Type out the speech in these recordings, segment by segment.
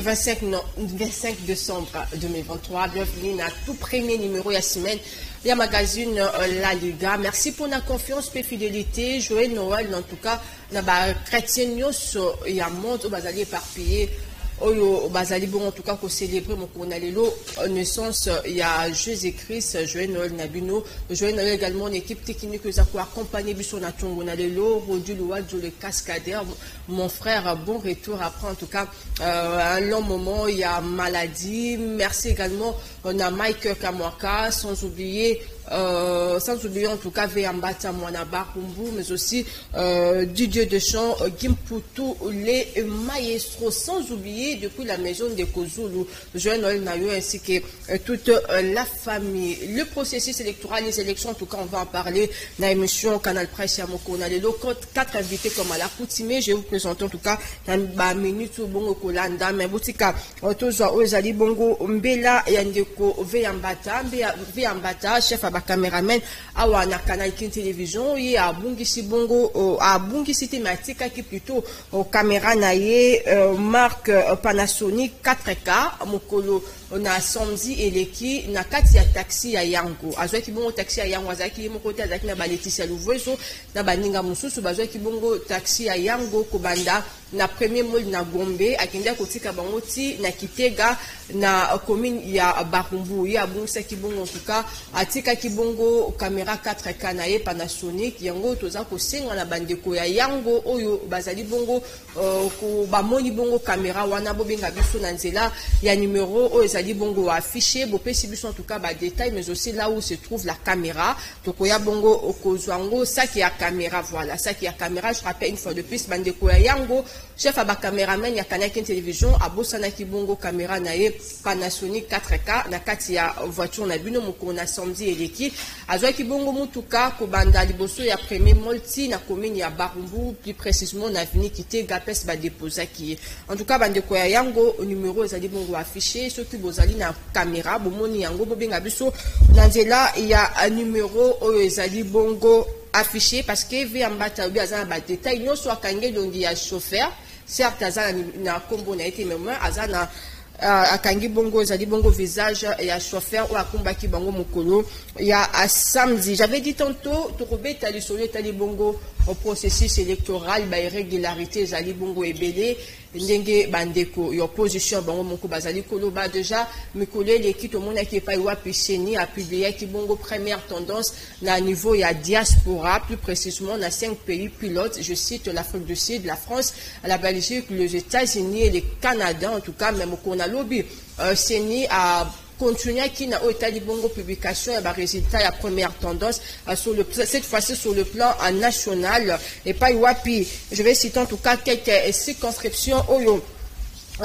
25 décembre 2023. Bienvenue à tout premier numéro de la semaine. Il y a magazine La Liga. Merci pour la confiance et fidélité. Joyeux Noël, en tout cas, na ba chrétien il y a monde où bazali éparpillé. Oyo bazali bon en tout cas pour célébrer mon konalelo naissance il y a Jésus-Christ. Joyeux Noël Nabino. Joyeux Noël également une équipe technique que ça peut accompagner biso na tongo nalelo Rodu Louadjo le cascadeur. Mon frère, bon retour après en tout cas un long moment, il y a maladie. Merci également on a Mike Kamwaka, sans oublier en tout cas Veambata Mwanaba Kumbu, mais aussi Didier Deschamps, Gimputu, les maestros, sans oublier depuis la maison de Kozulu, Joël Noël Nayo ainsi que toute la famille. Le processus électoral, les élections, en tout cas on va en parler dans l'émission Canal Presse Yamoko. On a les 4 invités comme à la coutume. Je vais vous présenter en tout cas dans ma minute bongo Kolanda, mais boutika Otozo Ozali Bongo Mbela Yandeko Veambata, chef à caméraman awa na canal Kin télévision y a bungisi bongo a bungisi thématique qui plutôt caméra naie marque Panasonic 4K mokolo na samedi eleki na kati ya taxi ya yango azwa ki bongo taxi ya yango azaki mo côté azaki na Laetitia Louvoiso na baninga mususu bazwa ki bongo taxi ya yango kobanda na premier mol na Gombe akenda kotika bango ti na Kitega na commune ya Barumbu ya bungisa ki bongo en tout cas atika ki bongo caméra 4K na ye Panasonic yango toza ko senga na bandeko ya yango oyo bazali bongo ko bamoni bongo caméra wana bobenga biso na nzela ya numéro oyo ezali bongo affiché bopesi biso en tout cas ba détail mais aussi là où se trouve la caméra tokoya bongo okozwango ça qui a caméra voilà ça qui a caméra. Je rappelle une fois de plus bandeko ya yango chef aba cameraman ya Canal télévision abosana ki bongo caméra na ye Panasonic 4K na kati ya voiture na bino mokona samedi eleki azwa ki bongo mutuka ko banda liboso ya premier multi na commune ya Barumbu plus précisément na avenue Kitega pes ba déposer ki en tout cas bandeko ya yango numéro ezali bongo affiché ceux qui bozali na caméra bomoni yango bobenga biso na nzela ya numéro oyo ezali bongo affiché parce que Veambata obi azana ba détail nyonso akange dongi ya chauffeur certes azana na kombo na été même azana akangi bongo ezali bongo visage ya chauffeur ou akumbaki bango mokolo ya samedi. J'avais dit tantôt to robeta li solo tali bongo au processus électoral ba irrégularité ezali bongo ebele ndenge bandeko yo opposition bango moko bazali koloba déjà mikolo l'équipe to mona ki pa wa piseni a publié ki bongo première tendance na niveau ya diaspora plus précisément na 5 pays pilotes, je cite l'Afrique du Sud, la France, la Belgique, les États-Unis et le Canada en tout cas même qu'on a lobby seni a continuer qui n'a pas de bongo publication et résultat la première tendance sur le cette fois-ci sur le plan national et pas wapi. Je vais citer en tout cas quelques circonscriptions oyo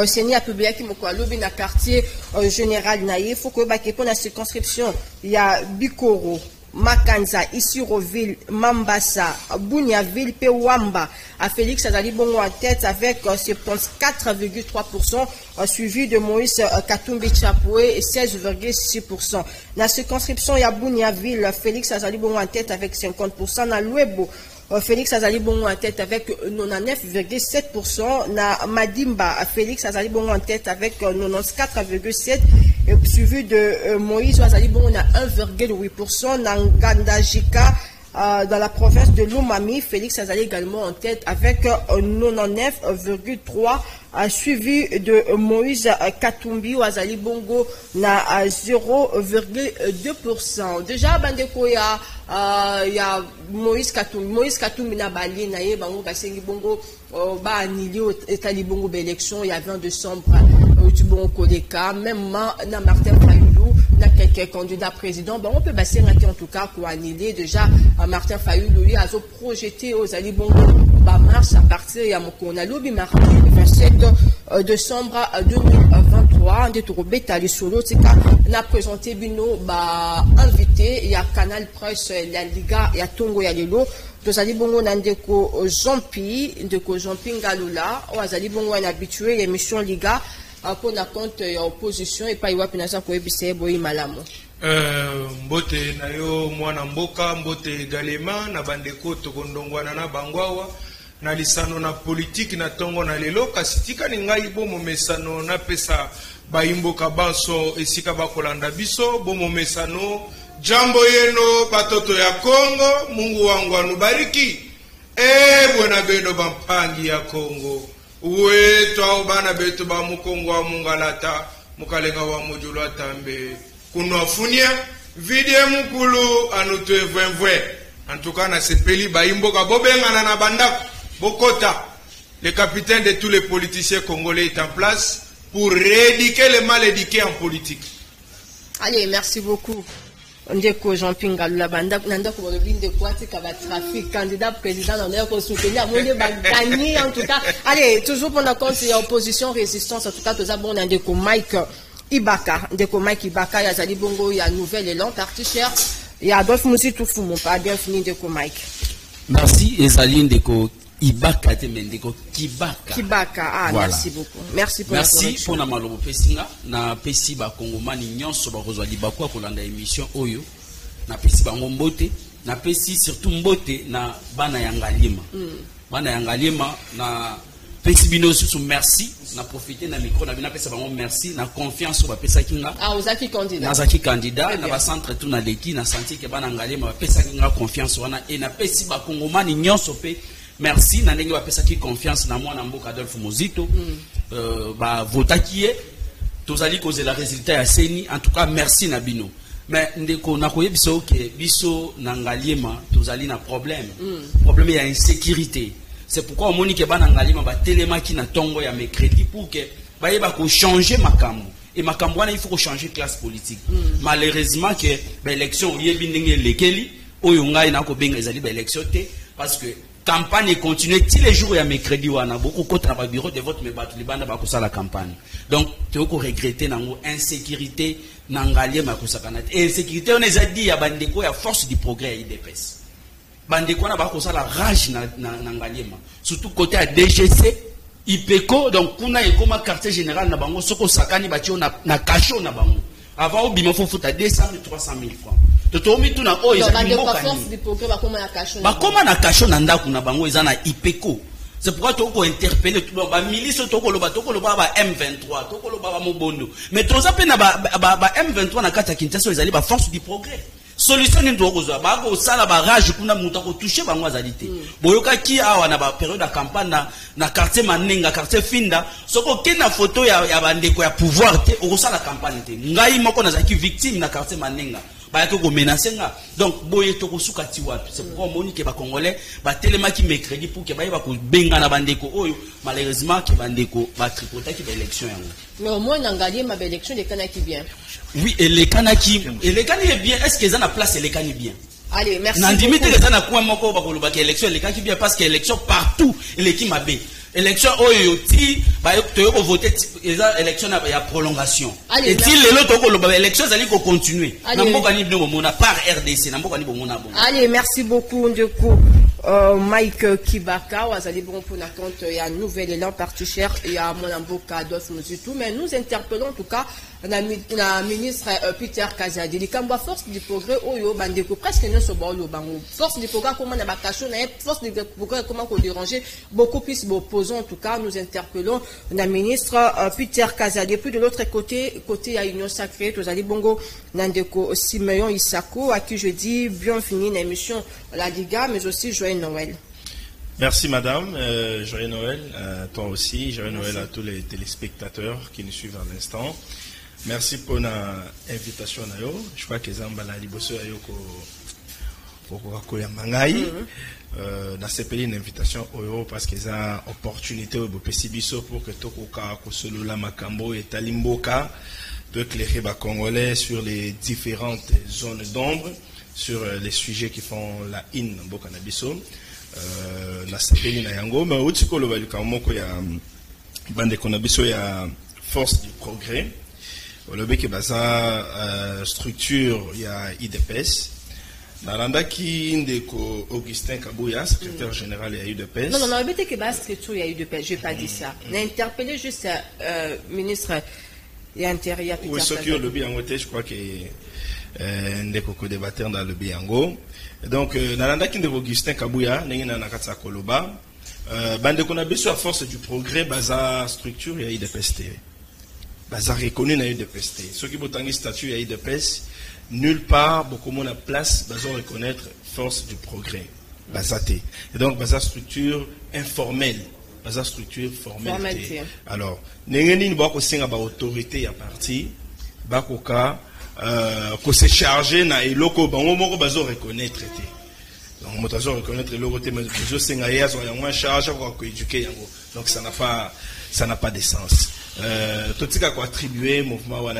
Seni a publié qui moko lobby na quartier général naïf faut que ba pour la circonscription il y a Bikoro, Makanza, Isiroville, Mambasa, Bunyaville, Pewamba, à Félix Azali Bongo en tête avec 74,3%, suivi de Moïse Katumbi Chapoué 16,6%. La circonscription, il y a Bunyaville, Félix Azali Bongo en tête avec 50%, na Luebo, Félix Azali Bongo en tête avec 99,7%. Na Madimba, Félix Azali Bongo en tête avec 94,7%. Suivi de Moïse Azali Bongo na 1,8%. Na Ngandajika, dans la province de Lomami, Félix Azali également en tête avec 99,3%. Suivi de Moïse Katumbi Azali Bongo na 0,2%. Déjà bandeko ya Moïse Katumbi na bali na ye bango basengi bongo ba anili etali bongo ba élection ya 20 décembre tu bongo koleka même na Martin Fayulu na quelques candidats président bon on peut baser en tout cas pour annuler déjà Martin Fayulu lui a projeté aux ali bongo ba marche à partir ya mokona lobi mardi 27 décembre 2023 de Tourobeta les solo tika na présenté bino ba invité ya Canal Presse la Liga ya Tongo ya lelo tozali bongo na ndeko Jean-Pi Ngalula o azali bongo na habitué l'émission Liga pour na compte ya opposition et pas iwa pinasa ko ebise boyi malamu mbote na yo mwana mboka mbote galema na bandeko tokondongwana na bangwawa na lisano na politique na tongo na lelo kasi tika ni ngai bomo mesano na pesa baimboka banso esika bakolanda biso bomo mesano jambo yeno batoto ya Kongo Mungu wangu anubariki bwana bedo bampangi ya Kongo wetu au bana betu ba mukongo wa mungalata mukalenga wa mujulu atambe kunwafunia vidie mukulu anutwe vwenvwe en tout cas na sepeli baimboka bobengana na bandako bokota le capitaine de tous les politiciens congolais est en place pour rééduquer les mal éduqués en politique. Allez, merci beaucoup. Ndeko Jean Pingalula banda nandako bolobi ndeko atika ba trafic candidat président on est soutenir monde ba gagner en tout cas. Allez, toujours pour la cause et opposition résistance en tout cas tous bon ndeko Mike Ibaka, ndeko Mike Ibaka ya zali bongo ya nouvelle élan parti cher. Il y a Adolphe Moussitou Fumo pas bien fini ndeko Mike. Merci Ezali ndeko Ibaka temendeko Kibaka. Kibaka, ah voilà. Merci beaucoup. Merci pour merci pour na malobo pesinga na pesi ba kongomani nyonso ba kozwa libakwa kolanda émission oyo na pesi bango mbote na pesi surtout mbote na bana yangalima. Bana yangalima na pesi bino sous merci na profiter na micro na bina pesa bango merci na confiance ba pesa kinga. Ah ozaki candidat. Na zaki candidat na ba centre tout na leki na senti ke bana yangalima ba pesa kinga confiance wana et na pesi ba kongomani nyonso pe merci na ndenge bapesa ki confiance na mwana mboka Adolphe Mozito ba votaki ye tozali kozela résultat ya seni en tout cas merci na bino mais ndeko na koyebiso ke biso na ngaliema tozali na problème ya insécurité c'est pourquoi on moni ke bana ngaliema ba telemaki na tongo ya mercredi pour que ba yeba ko changer makambo et makambo wana il faut ko changer classe politique malheureusement que ba élection yebi ndenge lekeli oyo ngai na ko benga ezali ba élection te parce que campagne continue tous les jours ya mercredi wana beaucoup contre na bureau de vote mais batu libanda ba la campagne donc tu ko regretter nango insécurité nangalie makosakana insécurité on les a dit ya bandeko ya force du progrès IDPS bandeko na ba la rage nangalie surtout côté à DGC IPECO donc kuna ekoma quartier général na bango soko sakani batio na cacho na bango avant obima faut futa 200 300 000 francs totomi tuna o ezali mboka ni bakoma na cacho na ndako na bango ezana IPECO c'est pourquoi toko interpeller tout ba milice toko loba ba M23 toko loba ba mobondo mais toza pe na ba M23 na kata Kinshasa ezali ba force du progrès solution ndo kozwa ba ko sala ba rage kuna muta ko toucher bango azalite boyoka ki awa na ba période de campagne na quartier Manenga quartier Finda soko kena photo ya bandeko ya pouvoir te o sala campagne te ngai moko nazaki victime na quartier Manenga ba ko menacer nga donc boye to ko sukati wapi c'est pourquoi monique ba congolais ba telemaki mercredi pour que ba yeba ko benga na bandeko oyo malheureusement que bandeko ba tripota ki ba élection yango mais au moins n'engager ma élection de kanaki bien oui et les kanaki est bien est-ce qu'ils ont la place les kanaki bien allez merci nandimi te que na kwa moko ba ko lobaki élection les kanaki bien parce que élection partout l'équipe mabe élection oyo ti ba to voter élection ya prolongation et ti lelo to ko loba élection zali ko continuer na mboka ni bino mona par RDC na mboka ni bomona bon allez merci beaucoup ndeko Mike Kibaka wazali bon pour la compte ya nouvelle élan parti cher ya mon mboka Adolphe Mouzitou mais nous interpellons en tout cas la ministre Peter Kazadi likamba force du progrès oyo bandeko presque non so bolo bango force du progrès comment na bakasho na force du progrès comment ko déranger beaucoup plus opposants en tout cas nous interpellons la ministre Peter Kazadi puis de l'autre côté à Union Sacrée tozali bongo nandeko Simeon Isako à qui je dis bienvenue dans l'émission La Liga mais aussi joyeux Noël. Merci madame, joyeux Noël à toi aussi, joyeux Noël à tous les téléspectateurs qui nous suivent à l'instant. Merci pour l'invitation. Je crois que Zambala Liboso Ayoko Koya Mangai. Dans ce pays, une invitation parce que c'est une opportunité pour que Tokoka, Kosolula Makambo et Talimboka de éclairer les Congolais sur les différentes zones d'ombre, sur les sujets qui font la in Mboka Nabiso. Dans ce pays, il y a mais aussi que le Kamoko ya bande Konabiso ya force du progrès. Le bec est structure, il y a IDPS. Nalanda qui ndeko Augustin Kabouya, secrétaire général de IDPS. Non, le bec est structure, il y a IDPS, je n'ai pas dit ça. On a interpellé juste ministre de l'Intérieur. Oui, ce qui est le Biango, je crois que ndeko co-débatteur dans le Biango. Donc, Nalanda qui ndeko Augustin Kabouya, n'est-ce pas Koloba. bande qu'on a besoin à force du progrès, bazar structure et IDPS TV. Bazar reconnu na IDPS TV. Ceux qui ont un statut et IDPS, nulle part, beaucoup moins la place, bazar reconnaître force du progrès. Bazaté. Et donc, bazar structure informelle. Bazar structure formelle. Alors, n'engeni ni bako singa ba autorité à partir, bako ka, ko se charger na eloko bango moko bazar reconnaître té. Donc, moi, je reconnaître le côté, mais je sais qu'il y a moins de charge pour éduquer. Donc, ça n'a pas de sens. Tout ce qui a attribué au mouvement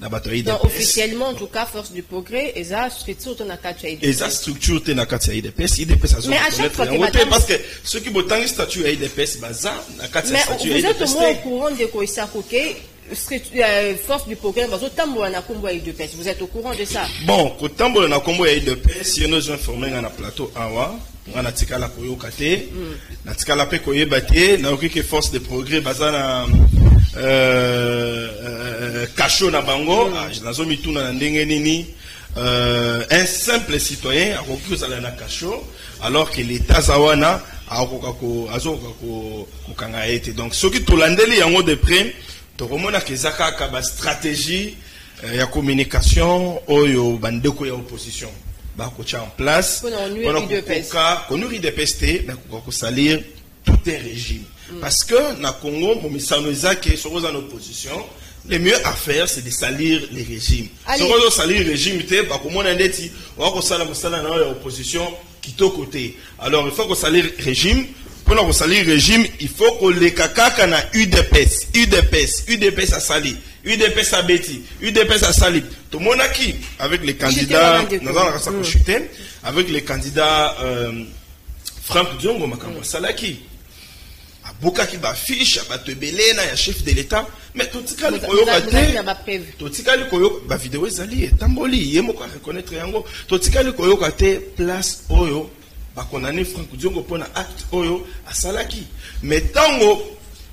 na bataille de officiellement, en tout cas, force du progrès, et ça, structure, tu n'as qu'à IDPS. Et ça, structure, tu n'as qu'à IDPS. Mais à chaque fois que parce que ceux qui ont un statut à IDPS, ça n'a qu'à mais vous êtes au moins au courant de quoi ça force du progrès, vous êtes au courant de ça? Bon, quand tambo na combo ya IDPS, il nous informé na plateau awa, on a tika la koyo kate, na tika la pe koye bate, na oki que force de progrès bazana cacho na bango, na zo mituna na ndenge nini, un simple citoyen a oki uzala na cacho, alors que l'état zawana a okako azoko kanga ete. Donc ceux qui tolandeli yango de près tokomona kezaka ka ba stratégie ya communication oyo bandeko ya opposition ba ko en place pour nous IDPS na ko salir tout un régime parce que na Congo mo misano ezaki sokoza en opposition le mieux à faire c'est de salir les régimes sokoza salir régime te ba ko mona ndeti wa ko sala musala na opposition kitoko te. Alors il faut ko salir régime. Pour salir le régime, il faut que les kakaka na UDPS à Sali, UDPS à Betty, UDPS à Sali. Tout le monde qui, avec les candidats, avec les candidats Franck Diongo, Makambo Salaki, Aboka qui va fiche, Abatebelena, il y a chef de l'État, mais tout ce qui est koyo, ba vidéo ezali, tamboli, yemo kwa reconnaître yango, tout ce qui est koyo kate place oyo. Bakonane Franck Diongo pona acte oyo asalaki mais tango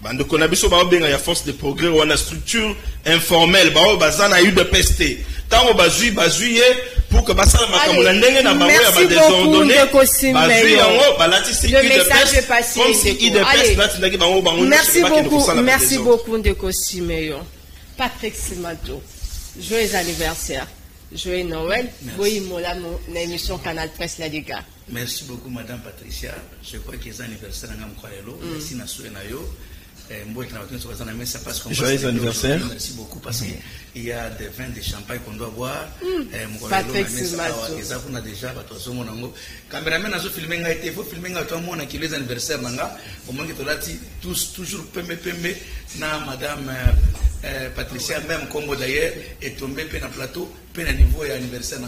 bande konabiso ba benga ya force de progrès ou na structure informelle ba bazana UDPS tango bazui pour que basala makambo na ndenge na bango ya ba désordonné bazui yango balati sécurité comme si IDPS batindaki bango merci beaucoup Ndeko Simeyo. Patrick Simato, joyeux anniversaire. Joyeux Noël, oui, mon émission Canal Presse La Liga. Merci beaucoup, Madame Patricia. Je crois que c'est anniversaire à Namkwalelo. Merci, Nassou Nayo. Joyeux anniversaire. Merci beaucoup parce qu'il y a des vins de champagne qu'on doit boire. Patrick Simato. On a déjà, caméraman a filmé, il faut filmer tout le monde qui les anniversaires. Au moins que tu as toujours pembe, Madame Patricia, même Combo d'ailleurs, est tombé dans le plateau, à niveau anniversaire.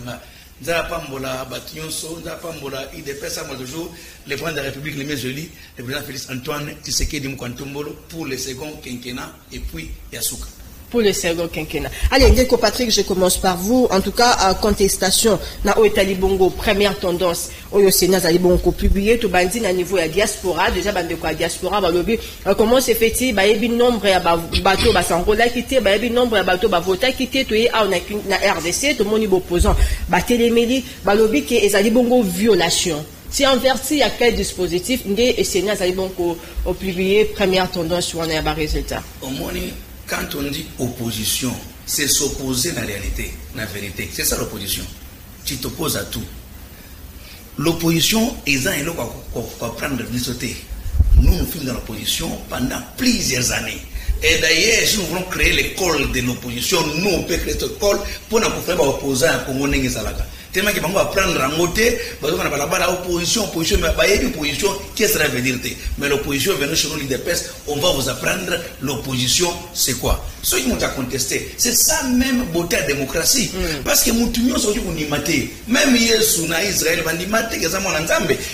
Nzapambola Bationso, Nzapambola IDPS, toujours le président de la République, les mieux jolis, le président Félix Antoine Tshisekedi Mkwantombolo pour le second quinquennat et puis Yasuka. Pour le second quinquennat. Allez, Ndeko Patrick, je commence par vous. En tout cas, contestation, na Oetali Bongo, première tendance, Oyo Sénat Zalibongo publié, tout bandi na niveau ya diaspora, déjà bande quoi diaspora, balobi, comment c'est fait-il, ba yebi nombre ya bateau, ba sangola quitté, ba yebi nombre ya bateau, ba vota quitté, tout y a na RDC, tout le monde est opposant, ba téléméli, balobi que Zalibongo violation. Si en vertu, il y a quel dispositif, Ndé et Sénat Zalibongo ont publié première tendance sur un résultat. Quand on dit opposition, c'est s'opposer à la réalité, à la vérité. C'est ça l'opposition. Tu t'opposes à tout. L'opposition, ils ont prendre le sauter. Nous sommes dans l'opposition pendant plusieurs années. Et d'ailleurs, si nous voulons créer l'école de l'opposition, nous on peut créer cette école pour nous faire opposer à Congo Nengesalaga. Tellement qu'ils vont apprendre à monter, parce qu'on a la opposition, mais opposition, qu'est-ce que ça veut dire? Mais l'opposition, venez chez nous, l'IDPS, on va vous apprendre l'opposition, c'est quoi? Ceux qui m'ont contesté, c'est ça même beauté à la démocratie. Parce que nous sommes même hier, sous Israël,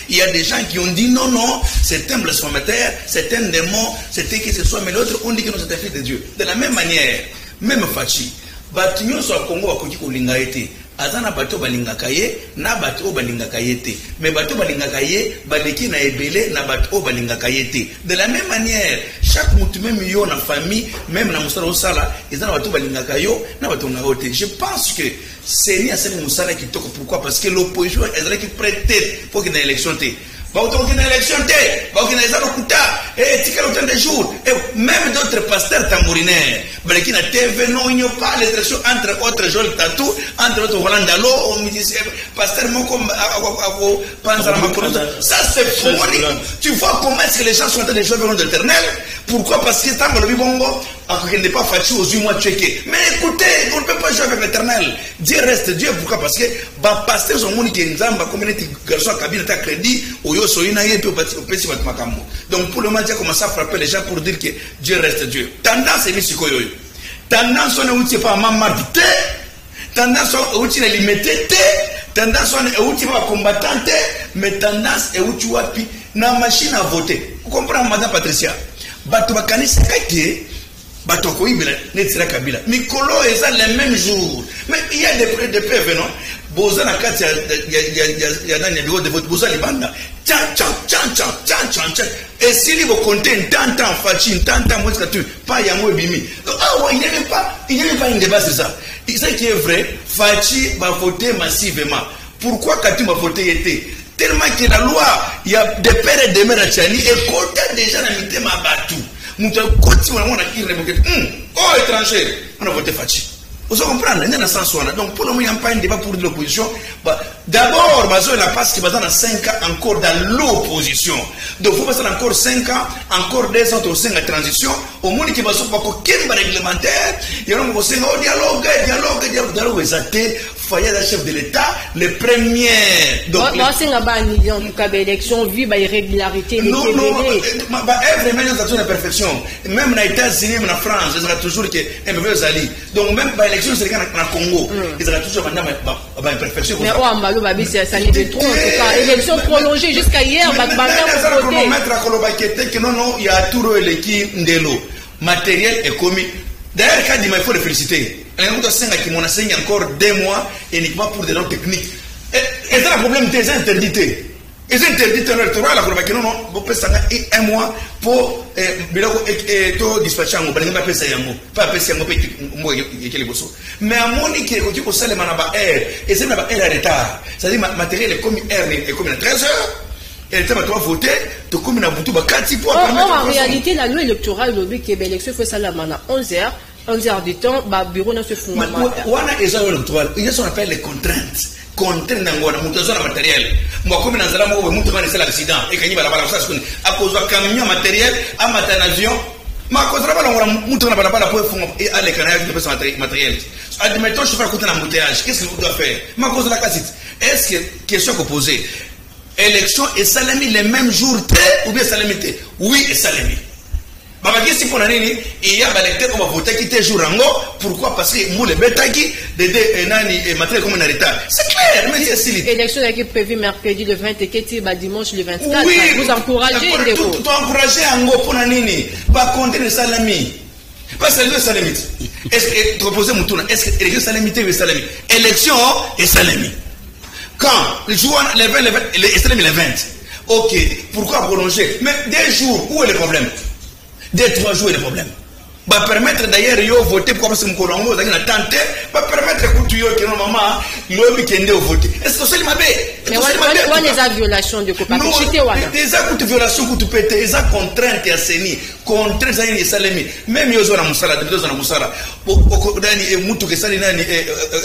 il y a des gens qui ont dit non, non, c'est un blasphémateur, c'est un démon, c'était que ce soit, mais l'autre, on dit que nous sommes fils de Dieu. De la même manière, même Fachi, Batignon soit Congo à Koti Kolingaete. Azana bato balingaka ye na bato balingaka ye te mais bato balingaka ye baleki na ebele na bato balingaka ye te. De la même manière chaque mutu même yo na famille même na musala osala ezana bato balingaka yo na bato na yote. Je pense que c'est ni assez musala qui toque. Pourquoi? Parce que l'opposition est qui prête pour qu'il y ait une élection. Aucune élection, aucune autant de jours. Et même d'autres pasteurs tambourinaires, qui n'a TV, non, il n'y a pas l'élection entre autres Joël Tatou, entre autres Roland Dalo, pasteur Mokom, ça c'est fou. Tu vois comment est-ce que les gens sont en train de jouer vers l'éternel? Pourquoi? Parce que tant que le Bibongo, il n'est pas fatigué aux 8 mois tchéqués. Mais écoutez, on ne peut pas jouer avec l'éternel. Dieu reste Dieu. Pourquoi? Parce que les pasteurs sont venus qui ont communauté garçon cabinet à crédit, ou yo soyuna et puis au petit makambo. Donc pour le moment, Dieu commence à frapper les gens pour dire que Dieu reste Dieu. Tendance est mise tendance on est outil pas mamadou té, tendance on est outil limité té, tendance on est outil pas combattant té, mais tendance est outil wapi na machine à voter. Vous comprenez, madame Patricia? Bato bakanisa kake bato koibela netira kabila mikolo eza les mêmes jours, mais il y a des preuves non boza na kati ya nani ya bureau de vote boza libanda tchan et si li vous comptez tant fachi tant moi tu pas yango ebimi donc il n'y a pas une débat sur ça. Ce qui est vrai, fachi va voter massivement. Pourquoi Kati va voter été tellement que la loi, il y a des pères et des mères à Tchani et côté déjà dans le thème à Batou. Nous avons continué à étranger, on a voté Fachi. Vous comprenez, il y a un sens. Donc pour le moment, il n'y a pas un débat pour l'opposition. D'abord, la passe qui va dans 5 ans encore dans l'opposition. Donc il faut passer encore 5 ans, encore 2 ans, 5 ans de transition. Au monde qui va se faire aucun réglementaire, il y a un dialogue, exacté. Foyer de chef de l'État, les premiers. Donc, élection, vu irrégularité. Non, vraiment, ils ont la perfection. Même dans les États-Unis, en France, ils ont toujours que donc, même dans l'élection, c'est le cas dans le Congo. Ils ont toujours une perfection. Mais au Ambalo, ça n'est trop. En tout cas, élection prolongée jusqu'à hier, il y a tout le matériel est commis. D'ailleurs, quand il faut le féliciter. Qui m'ont enseigné encore 2 mois uniquement pour des normes techniques. Et c'est le problème des interdités. Les interdités électorales, vous pouvez 1 mois pour dispatcher un mot. Pas passer un mot. Mais à mon avis, il faut que ça et c'est un retard. C'est-à-dire que le matériel est comme à 13 heures. Et le temps va voter, tu comme une boutou, en réalité, la loi électorale, le but qui est l'élection, il faut ça à 11h. 11h du temps, le bureau ne se fout pas. Il y a ce qu'on appelle les contraintes. Contraintes dans le matériel. Moi, comme dans un l'accident, et qu'il y a à cause d'un camion matériel, à un avion, mais à cause de la matériel. Admettons, je fais un embouteillage. Qu'est-ce que vous devez faire? Mais à cause de la casite. Est-ce que, question que posée, élection et salami les mêmes jours ou bien salamité? Oui, et salami. Il y a des électeurs qui vont voter qui étaient jour en haut. Pourquoi? Parce que nous, les bétaki, des matériels comme un état. C'est clair, mais c'est si. L'élection est prévue mercredi le 20 et dimanche le 24. Oui, vous encouragez les tout encourager en haut pour Nanini. Pas compter les salami. Pas saluer les salami. Est-ce que tu proposes mon tour? Est-ce que élection salamité ou salami? Élection et salami. Quand le jour, les 20, les salami les 20. Ok, pourquoi prolonger? Mais des jours, où est le problème? Dès 3 jours, il y a des problèmes. Va permettre d'ailleurs de voter pour que Mkolongo va permettre que normalement le week-end de voter. Est-ce que c'est le mabé? Mais on a des violations de coopérativité. Des actes de violation que tu peux être, des contraintes à Séni, contraintes à une salami. Même yo zona musala, de zona musala. Pour mutu que sali nani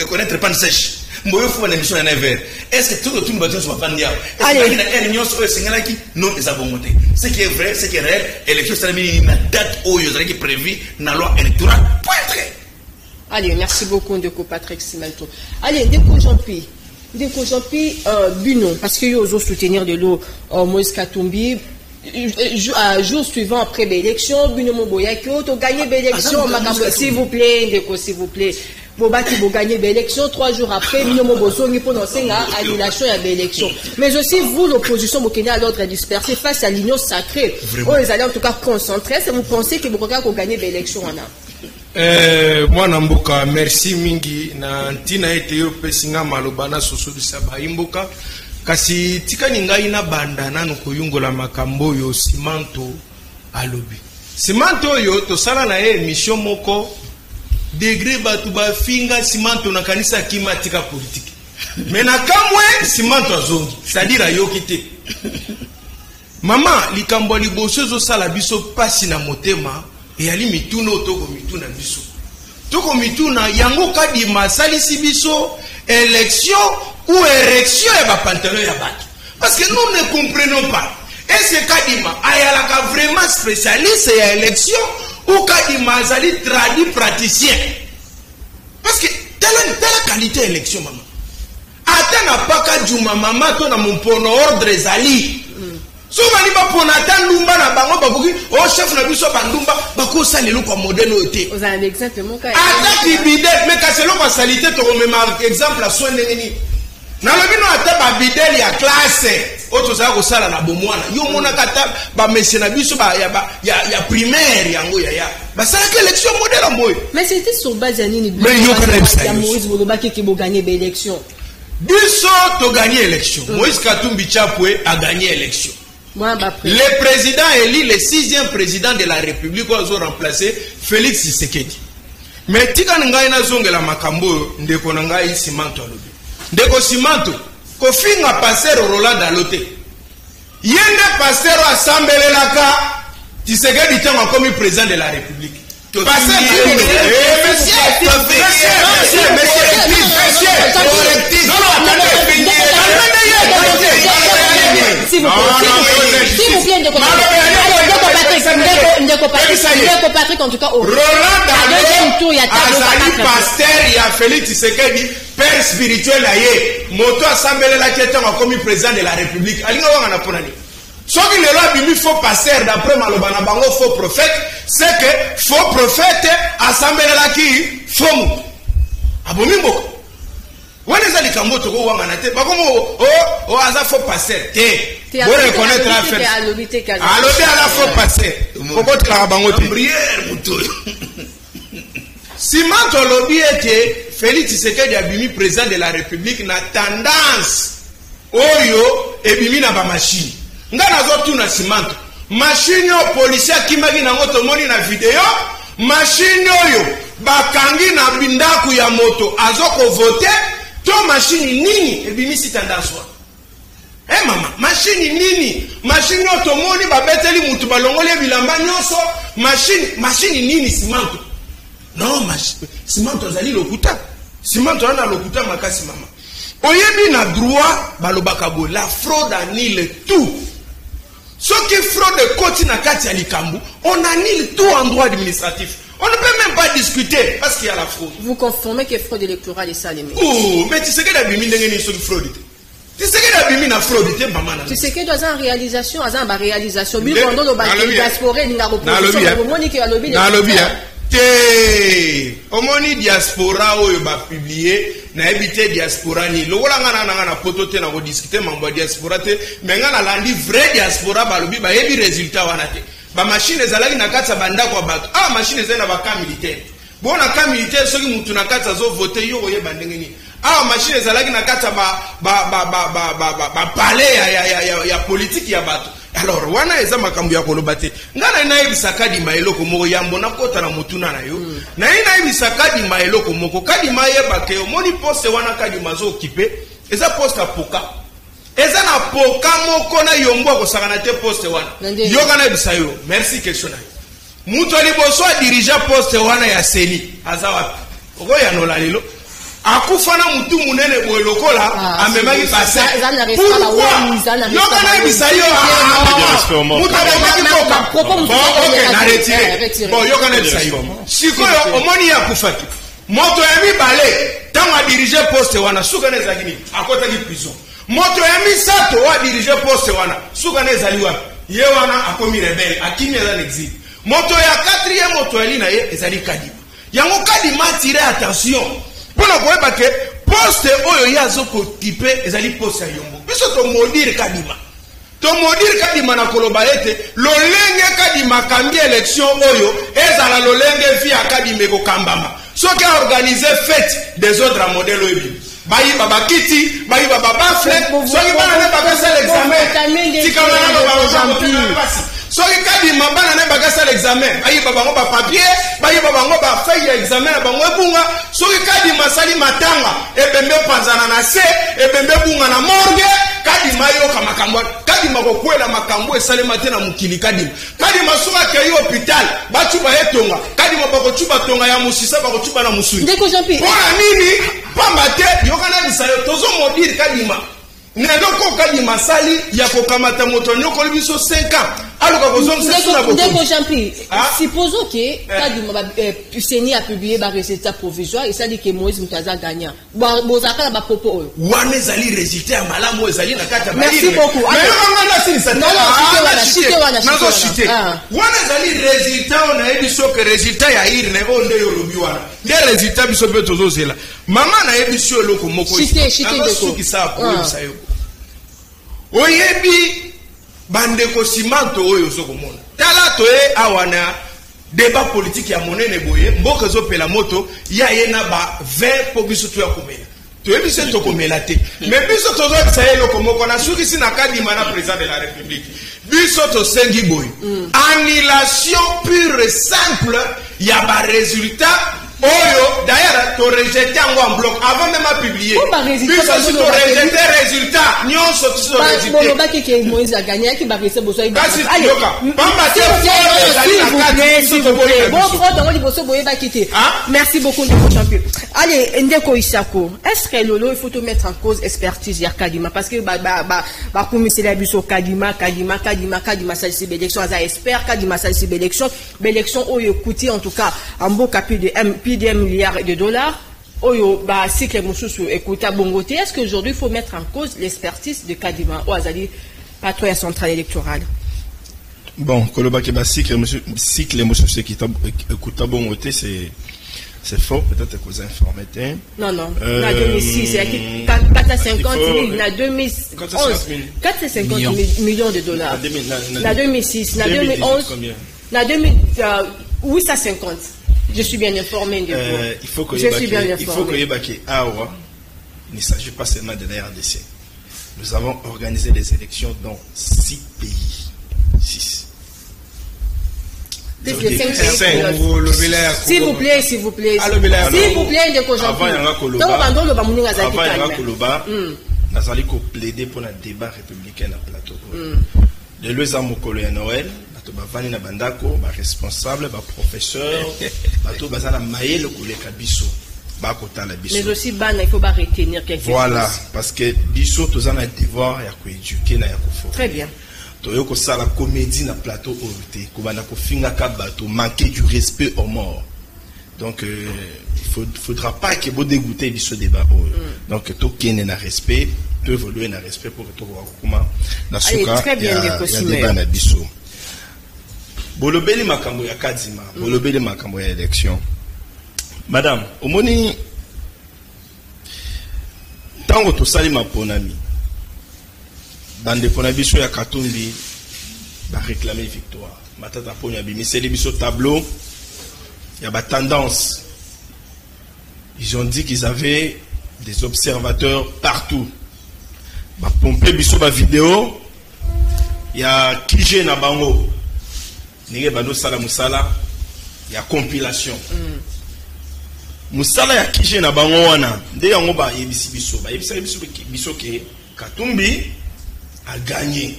connaître pan sèche. Moyo faut une émission à 9h. Est-ce que tout le monde va sur Pandia? Est-ce qu'il y a une union sur le Sénégal qui non les a monté? Ce qui est vrai, ce qui est réel, élection salami une date où il y a prévu dans la loi électorale. Allez, merci beaucoup Ndeko Patrick Simalto. Allez, Ndeko Jean-Pi, Buno, parce qu'il y a osé soutenir de l'eau Moïse Katumbi. Jour suivant après l'élection, Buno Moboya qui a gagné l'élection. S'il vous plaît, Ndeko, s'il vous plaît. Bobati a gagné l'élection 3 jours après, Binomo Boso n'y prononcer l'annulation de l'élection. Mais aussi vous, l'opposition, vous tenez à l'ordre dispersé face à l'union sacrée. Vous allez en tout cas concentrer. Si vous pensez que vous avez gagné l'élection, moi Namboka, merci mingi na ntina ete yo pesinga malobana sosodu saba imboka kasi tika ningai na banda nanu kuyungola makambo yo Simanto alobi. Simanto yo to sala na émission moko degré batu ba finga Simanto na kanisa kimatika politique. Mais na kamwe Simanto azongi, c'est-à-dire ayo kité. Mama likambo liboso zo sala biso pasi na motema e ali mituna otoko mituna biso. Toko mituna yango kadima salisi biso élection ou érection ya ba pantalon ya bato. Parce que nous ne comprenons pas. Est-ce que kadima ayalaka vraiment spécialiste ya élection ou kadima azali traduit praticien? Parce que telle qualité élection maman. Ata na paka juma mama to na mpono ordre ezali. So bani ba ponata ndumba na bango bakoki o chef na biso bandumba bako salelo kwa modèle oté. Vous avez un exemple mon cas. Ata kibide mais ka selon kwa salité to remember exemple la soin ndeni. Na lobino ata ba bideli ya classe oto za ko sala na bomwana. Yo mona kata ba monsieur na biso ba ya primaire yango ya. Ba sala que élection modèle mboy. Mais c'était sur base ya nini? Mais yo kana ya Moïse Boloba qui bo gagner ba élection. Biso to gagner élection. Moïse Katumbi Chapwe a gagné élection. Le président élu, le 6e président de la République, a remplacé Félix Tshisekedi. Mais tika ngai na zongela makambo ndeko ngai Simanto alobi. Ndeko Simanto ko finga passer Roland Alote. Yende passer assemblée laka Tshisekedi tanga comme président de la République. S'il vous plaît, Ndeko Patrick, en tout cas, Roland Azali pasteur, il y a Félix Tshisekedi, père spirituel, moto assemblée la tête comme président de la République. Alinga wanga ponani. Ce qui est là, il faut passer d'après Malobana Bango, faux prophète, c'est que faux prophète assemblée la qui faux. Abomimbo. When is the Kamoto go on a tape? Oh, as a faux passer. Vous reconnaître la fête. Alors, à la faux passer. Pourquoi tu l'as bangoté? Simanto lobby était Félix Tshisekedi abimi président de la République na tendance. Oyo ebimi na ba machine. Ngana zotu na Simanto. Machine yo policier kimaki na moto moni na video. Machine oyo bakangi na bindaku ya moto azoko voter. To machine nini ebimisi tendance wa. Mama, machine nini? Machine otomoni babeteli mutu balongole bilamba nyonso. Machine nini Simanto? Non, Simanto azali lokuta. Simanto ana lokuta makasi mama. Oyebi na droit balobaka bo la fraude annule tout. Ce qui fraude koti na kati ya likambu, on annule tout en droit administratif. On ne peut même pas discuter parce qu'il y a la fraude. Vous confirmez que fraude électorale est ça les mecs? Oh, mais tu sais que la bimi ndenge ni sur fraude. Tu sais que la bimi na fraude te maman. Tu sais que dans une réalisation, bi pendant le bac diaspora ni la opposition, moni que lobby. Na lobby. Te omoni diaspora oyo ba publier na ebité diaspora ni lokola ngana na poto te na ko discuter mambo diaspora te mais ngana landi vrai diaspora ba lobi ba yebi résultat wana te. Ba machine ezalaki na kati ya bandako ya bato. Machine ezali na ba camp militaire. Bona camp militaire soki mutu na kati zo voter yo oyeba ndenge ni. Machine ezalaki na kati ya ba palais ya politique ya bato. Alors wana eza makambo ya koloba te. Ngana na yebisaka di maeloko moko yambo na kota na mutuna na yo. Na ina yebisaka di maeloko moko kadi mayeba ke omoni poste wana kadi mazo occupé eza poste apoka. Eza na poka moko na yombo akosakana te poste wana. Yo kana bisayo. Merci question na. Mutu liboso a diriger poste wana ya Seni. Aza wapi? Oko ya nola lelo. Akufana mutu munene boye lokola amemaki pase. Yo kana bisayo. Mutu amemaki poka. OK, na retire. Bon, yo kana bisayo. Sikoyo omoni ya kufaki. Moto ya mibale tanga diriger poste wana suka neza gini. Akota ki prison. Moto ya misato wa diriger poste wana suka neza liwa. Ye wana akomi rebelle akimi za exit. Moto ya 4e moto elina ye ezali kadima. Yango kadima tire attention. Pona koyeba ke poste oyo yazo ko type ezali poste ya yombo. Biso to modire kadima. To modire kadima na koloba ete lolenge kadima kambi élection oyo ezala lolenge via kadime ko kambama. So qui a organisé fête des autres modèles oyo. Bayi baba kiti, bayi baba bafle, so ki bana ne bagasa l'examen. Tika bana baba so ki kadi mabana ne bagasa l'examen. Bayi baba ngo ba papier, bayi baba ngo ba feuille examen ba ngo bunga, so ki kadi masali matanga, ebembe panzana na se, ebembe bunga na morgue, Kadima yoka makambo Kadima kokwela makambo esalema te na mukili Kadima soka ke hôpital bachuba etonga Kadima bakochuba tonga ya musisa bakochuba na musuni ndeko Jean-Pierre pona nini pamba te yokana bisayo tozo modire Kadima Nendoko Kadima sali ya kokamata moto nyoko libiso 5 ans alors que vous Ndeko Jean-Pierre supposons que Kadima Seni a publié ba résultat provisoire et ça dit que Moïse Mutaza gagnant bozaka ba propos wana ezali résultat malamu ezali na kata ba merci beaucoup non cité wana ezali résultat on a ebiso que résultat ya ir ne bonde yo lobi wana les résultats biso pe tozozela mama na ebiso loko moko cité ndeko kisa ko sayo oyebi bandeko simanto oyo sokomona tala toye awana débat politique ya monene boye mboka zopela moto ya yena ba 20 po biso to ya komela toyebi se to komela te mais biso tozo saelo komoko na suki sina Kadima na président de la République biso to sengi boye annulation pure et simple ya ba résultat Oyo, d'ailleurs, tu rejeté en bloc avant même à publier. Puis ça, tu rejeté résultat. Nous sommes tous rejetés. Que Moïse a gagné, qui va rester besoin. Allez, s'il vous plaît. Merci beaucoup, Ndeko Champion. Allez, Ndeko Isako, est-ce que Lolo, il faut te mettre en cause expertise à Kadima? Parce que, commissaire Abisso Kadima, ça c'est l'élection, ça espère, Kadima, ça c'est l'élection, Oyo coûté en tout cas, en beau plus de 1 milliard de dollars. Oyo, cycle Moussoussou, écoute, Bongote. Est-ce qu'aujourd'hui, il faut mettre en cause l'expertise de Kadima, ou Azali, patron à centrale électorale? Bon, Kolobaki, cycle Moussoussou, qui écoute, Bongote, c'est faux, peut-être que vous informez. Non, en 2006, il y a 450 000, il y a 2011, 450 millions de dollars. En 2006, en 2011, en 850. Je suis bien informé. Il faut que Awa, il ne s'agit pas seulement de la RDC. Nous avons organisé des élections dans 6 pays. 6. S'il vous plaît. S'il vous plaît, Ndeko Jean-Pierre. Nous allons plaider pour un débat républicain à plateau. De l'Ezamokolo et Noël. Bavani na bandako ba responsable ba professeur bato bazana maele koleka biso ba kotala biso mais aussi bana il faut pas retenir quelque chose voilà parce que biso tozana devoir ya ko éduquer na ya ko former très bien toyo ko sala comédie na plateau orité ko bana ko finga ka bato manquer du respect aux morts donc il faudra pas que bo dégoûter biso débat donc to kene na respect to évoluer na respect pour to kuma na suka très bien ya débat na biso. Bolobeli makambo ya Kadima, bolobeli makambo ya élection. Madame, omoni tango to sali maponami. Bande ponabiso ya Katumbi ba réclamer victoire. Matata ponya bimiseli biso tableau. Il y a ba tendance. Ils ont dit qu'ils avaient des observateurs partout. Ba pomper biso ba vidéo. Il y a Kije na bango. Nige bano sala musala ya compilation. Musala ya Kije na bango wana nde yango ba yebisi biso biso ke Katumbi a gagné.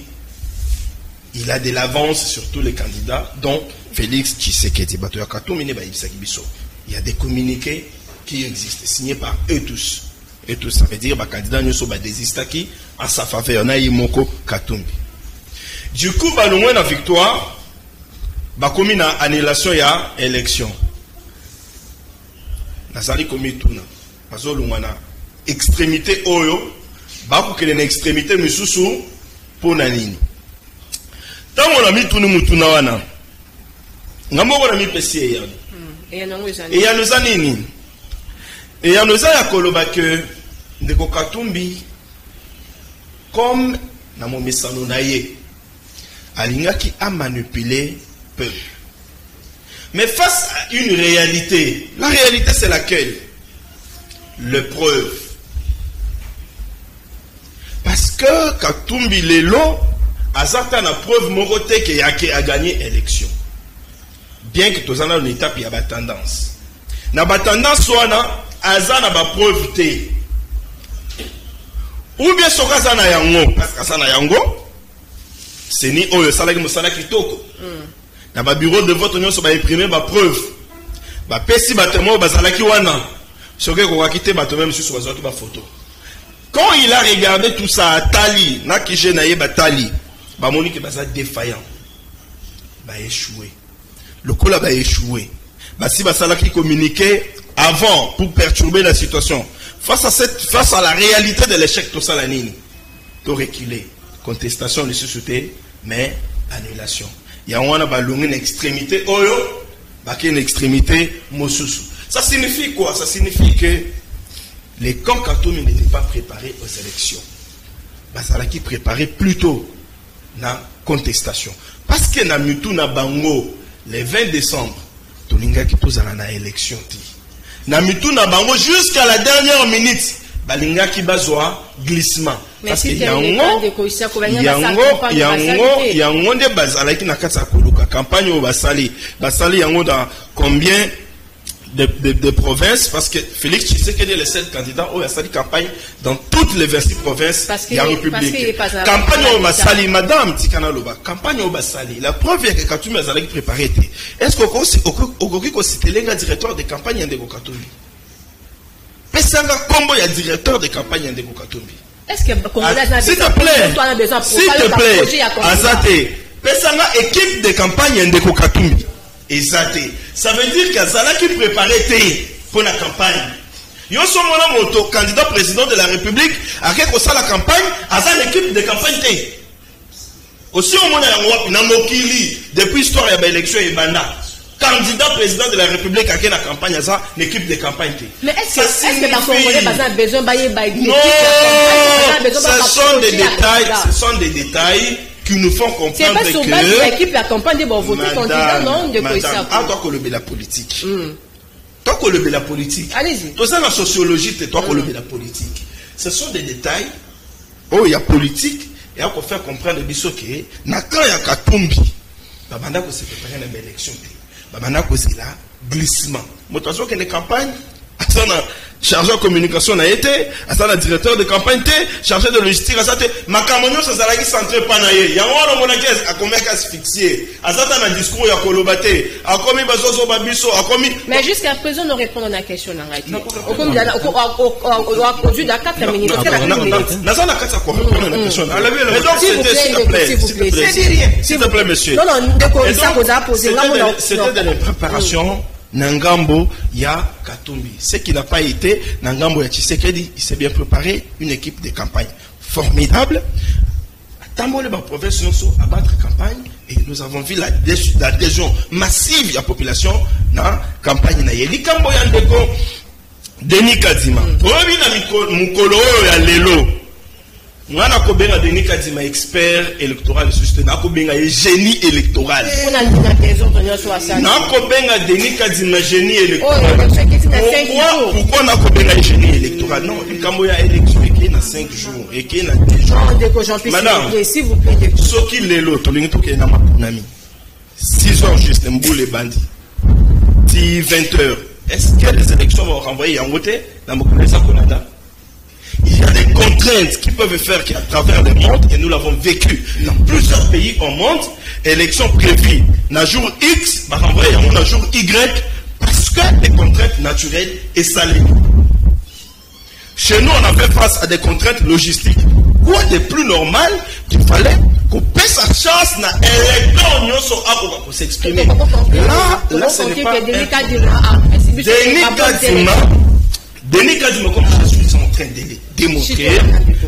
Il a de l'avance sur tous les candidats dont Félix Tshisekedi. Bato ya Katumbi ne ba yebisa biso. Il y a des communiqués qui existent signés par eux tous. Et tout ça veut dire ba candidat nyoso ba desistaki en sa faveur na yimoko Katumbi. Du coup ba loin la victoire bakomi na annulation ya élection. Nazali komi tuna. Bazo lungana extrémité oyo bako kele na extrémité misusu pona nini. Tango na mituni mutuna wana. Ngamoko na mipesi eyano. Eyano za nini? Eyano za ya koloba ke Ndeko Katumbi comme na momesano na ye alingaki a manipuler peuple. Mais face à une réalité, la réalité c'est laquelle? Le preuve. Parce que Katumbi Lelo azata na preuve morote que yake a gagné élection. Bien que tozana une étape ya ba tendance. Na ba tendance wana azana ba preuve te. ou bien sokaza na yango parce que ça na yango c'est ni oyo salaki mosala kitoko na ba bureau de vote nyonso ba imprimer ba preuve ba pesi ba témoin bazalaki wana soke ko kakite ba même sur bazwa ba photo. Quand il a regardé tout ça à Tali na kije na ye ba Tali ba moni que baza défaillant ba échoué le kola ba échoué ba si ba salaki communiquer avant pour perturber la situation face à la réalité de l'échec tout ça la nini to reculer contestation de société mais annulation il y a une extrémité oyo une extrémité mosusu. Ça signifie quoi? Ça signifie que les camps Katumbi n'étaient pas préparés aux élections. Basalaki préparé plutôt la contestation parce que na mutu na bango le 20 décembre tolinga ki tozala na élection ti na mitu na bango jusqu'à la dernière minute balinga ki bazwa glissement parce que yango nde bazalaki na kati ya koluka campagne oyo basali yango dans combien de provinces parce que Félix Tshisekedi est le seul candidat où il a sali campagne dans toutes les 26 provinces de la République. Campagne au Basali, madame Tikana Loba, campagne au Basali. La preuve est que Katumbi a préparé. Est-ce que c'était le directeur de campagne de Katumbi? Pesanga Kombo est directeur de campagne de Katumbi. Est-ce que s'il te plaît, Azate, Pesanga équipe de campagne de Katumbi. Exacté. Ça veut dire qu'Azala qui préparait pour la campagne. Yo son moto candidat président de la République à quelque ça la campagne, Azala l'équipe de campagne té. Aussi au monde na mokili depuis histoire ya élection et banda. Candidat président de la République à quelle la campagne Azala l'équipe de campagne té. Mais est-ce que les Congolais ont besoin non, ce sont des détails qui nous font comprendre que l'équipe la campagne va voter candidat non de quoi ça. Ah, toi qu'on le la politique. Toi qu'on le la politique. Allez-y. Tout ça la sociologie, toi qu'on le la politique. Ce sont des détails. Oh, il y a politique et on peut faire comprendre biso que na quand il y a Katumbi, babanda ko se préparer une élection. Babanda ko c'est là glissement. Motation que les campagnes attends chargé de communication n'a été, à directeur de campagne, chargé de logistique, à ça, ma camonio, ça s'est centré panaye. Y'a un homme à combien qu'à se fixer. À ça, dans un discours, il y a Kolobate, à combien bazozo babiso, à combien. Mais jusqu'à présent, nous répondons à la question, au cours de la 4 minutes. Dans la 4 quoi, répondre à la question. Et donc, s'il te plaît, monsieur. Non, c'était de la préparation. Nangambo ya Katumbi. Ce qui n'a pas été Nangambo ya Tshisekedi, il s'est bien préparé, une équipe de campagne formidable. Tambole ba province à battre campagne et nous avons vu l'adhésion massive de la population dans la campagne na yeli kambo ya ndeko Denis Kadima. Obi na mukolo ya lelo. Mwana kobenga Denis Kadima expert électoral sustain akobenga génie électoral. Nakobenga Denis Kadima génie électoral. Pourquoi nakobenga génie électoral? Non, kambo ya élection qui na 5 jours et qui na 10 jours. Madame, s'il vous plaît. Soki lelo tolingi to ke na mapunami. 6 heures juste mboule bandi. 20h. Est-ce que les élections vont renvoyer en vote dans mon Canada? Il y a des contraintes qui peuvent faire qu'à travers le monde, et nous l'avons vécu dans plusieurs pays au monde, élections prévues dans jour X, bah renvoyer dans jour Y, parce que les contraintes naturelles et salées. Chez nous, on a fait face à des contraintes logistiques. Quoi de plus normal qu'il fallait qu'on paie sa chance dans l'électeur pour s'exprimer. Là, ce n'est pas Denis Kadima, comme je suis en train de le démontrer,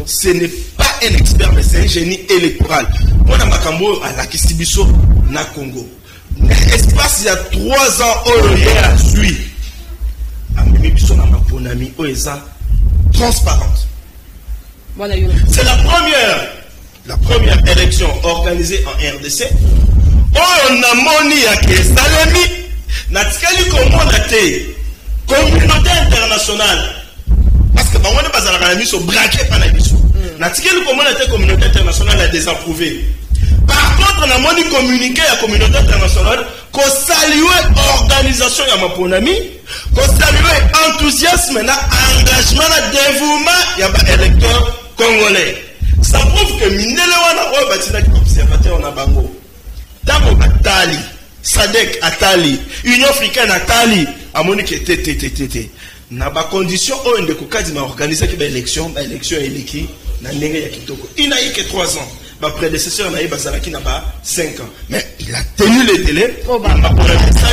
ce n'est pas un expert, mais c'est un génie électoral. Moi, dans Makambo, à la Kissibiso, na Congo. L'espace, il y a 3 ans, il y a suivi. Transparente. C'est la première élection organisée en RDC. On a moni à Kesalemi, Natkali Komonate. Communauté internationale. Parce que on n'est pas à la mission braqué par la mission. La communauté internationale a désapprouvé. Par contre, on a moni communiqué à la communauté internationale qu'on salue l'organisation de Maponami, qu'on salue l'enthousiasme, l'engagement, le dévouement, il y a des électeurs Congolais. Ça prouve que Mindele wana oyo batina ki observateur na bango. Tango batali, SADC atali, Union africaine atali, amoni ke te. Na ba condition oyo ndeko kadi ma organiser ki ba élection eleki na ndenge ya kitoko. Il n'a eu que 3 ans. Ma prédécesseur n'a eu bazalaki na ba 5 ans. Mais il a tenu les délais.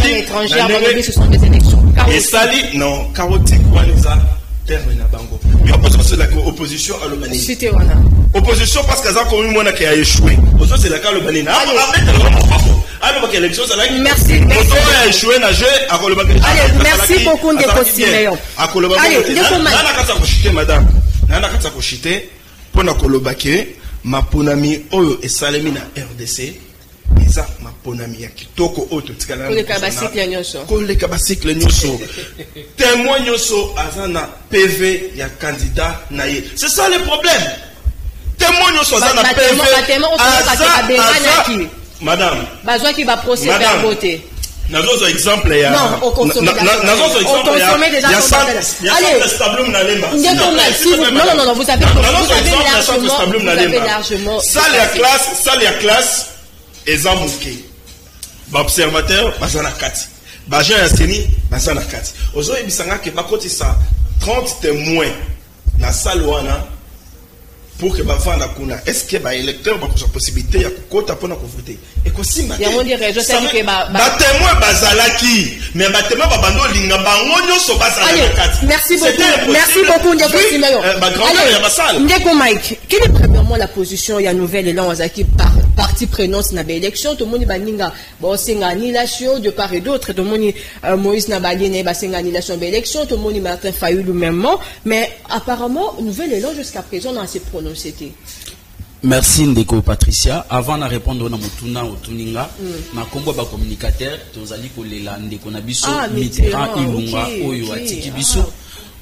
L'étranger avant ce sont des élections. Et Sali, non, chaotique, Waneza, terme na bango. Il y a pas c'est l'opposition à l'Obanini. C'était wana. Opposition parce que ça comme moi qui a échoué. Aujourd'hui c'est la cas l'Obanini. Alors l'élection ça là. Merci. A échoué na jeu à Kolobaki. Allez, merci beaucoup Ndeko Simeon. À Kolobaki. Allez, Ndeko Mike. Nana kata koshite madame. Nana kata koshite pona Kolobaki maponami oyo esalemi na RDC. Eza maponami ya kitoko oyo totikala koleka basikle nyonso koleka basikle nyonso témoin nyonso azana PV ya candidat na ye. C'est ça le problème. Témoin nyonso azana PV madame bazwa ki ba procès verboté. Nazozo exemple ya non on consomme déjà allez stable na lemba non vous avez largement salle ya classe Ezamuke. Observateur, bazana kati. Bajan Yaseni, bazana kati. Ozo ebisanga ke bakoti sa 30 témoins na salle wana pour que bafanda kuna. Est-ce que ba électeur ba possibilité ya kokota pona ko voter. Et ko simba. Ya on dirait je sais que ba témoin bazalaki, mais ba témoin ba bando linga bango nyoso bazana kati. Merci beaucoup Ndeko Simeon. Allez, Ndeko Mike, quelle est premièrement la position ya nouvelle élan Wazaki parti prenante na élection tout le monde baninga bon c'est annulation de part et d'autre tout le monde Moïse Nabaline ba c'est annulation d'élection tout le monde Martin Fayulu même mais apparemment nouvelle élan jusqu'à présent on s'est prononcé. Merci Ndeko Patricia. Avant de répondre na mutuna otuninga na kombo ba communicateur tozali kolela Ndeko na biso Mitterrand Ilunga oyo atiki biso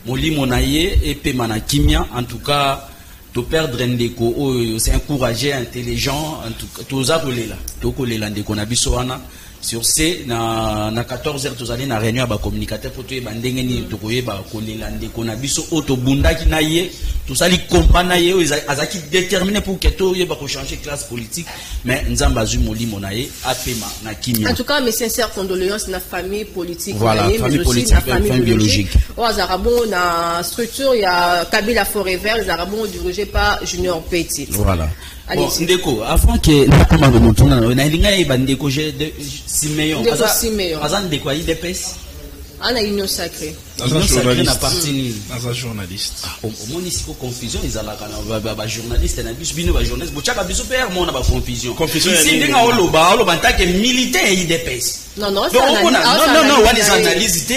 molimo na ye epe mana kimia en tout cas to perdre Ndeko oyo c'est encouragé intelligent en tout cas toza kolela to kolela Ndeko na biso wana sur ce na 14h tozali na réunion ba communicateur pour to ba ndenge ni to koyeba kolela Ndeko na biso oto bundaki na ye tosali kompana ye azaki déterminé pour que to yeba ko changer classe politique mais nzamba azui molimo na ye apema na kimia. En tout cas mes sincères condoléances na famille politique voilà famille politique famille biologique au Zarabon na structure il y a Kabila Forever les Zarabon dirigé par Junior Petit. Voilà. Bon, Ndeko, avant que nous commençons à tourner, on a dit que Ndeko Simeon, Azan Ndeko a IDPS. On a union sacrée. Union sacrée n'a parti dans un journaliste. Au moins ici confusion, ils allaient quand journaliste, na bis bino journaliste, bochaka biso père mon na confusion. Confusion. Ici ndinga oloba tant que militaire IDPS. Non, on les analyses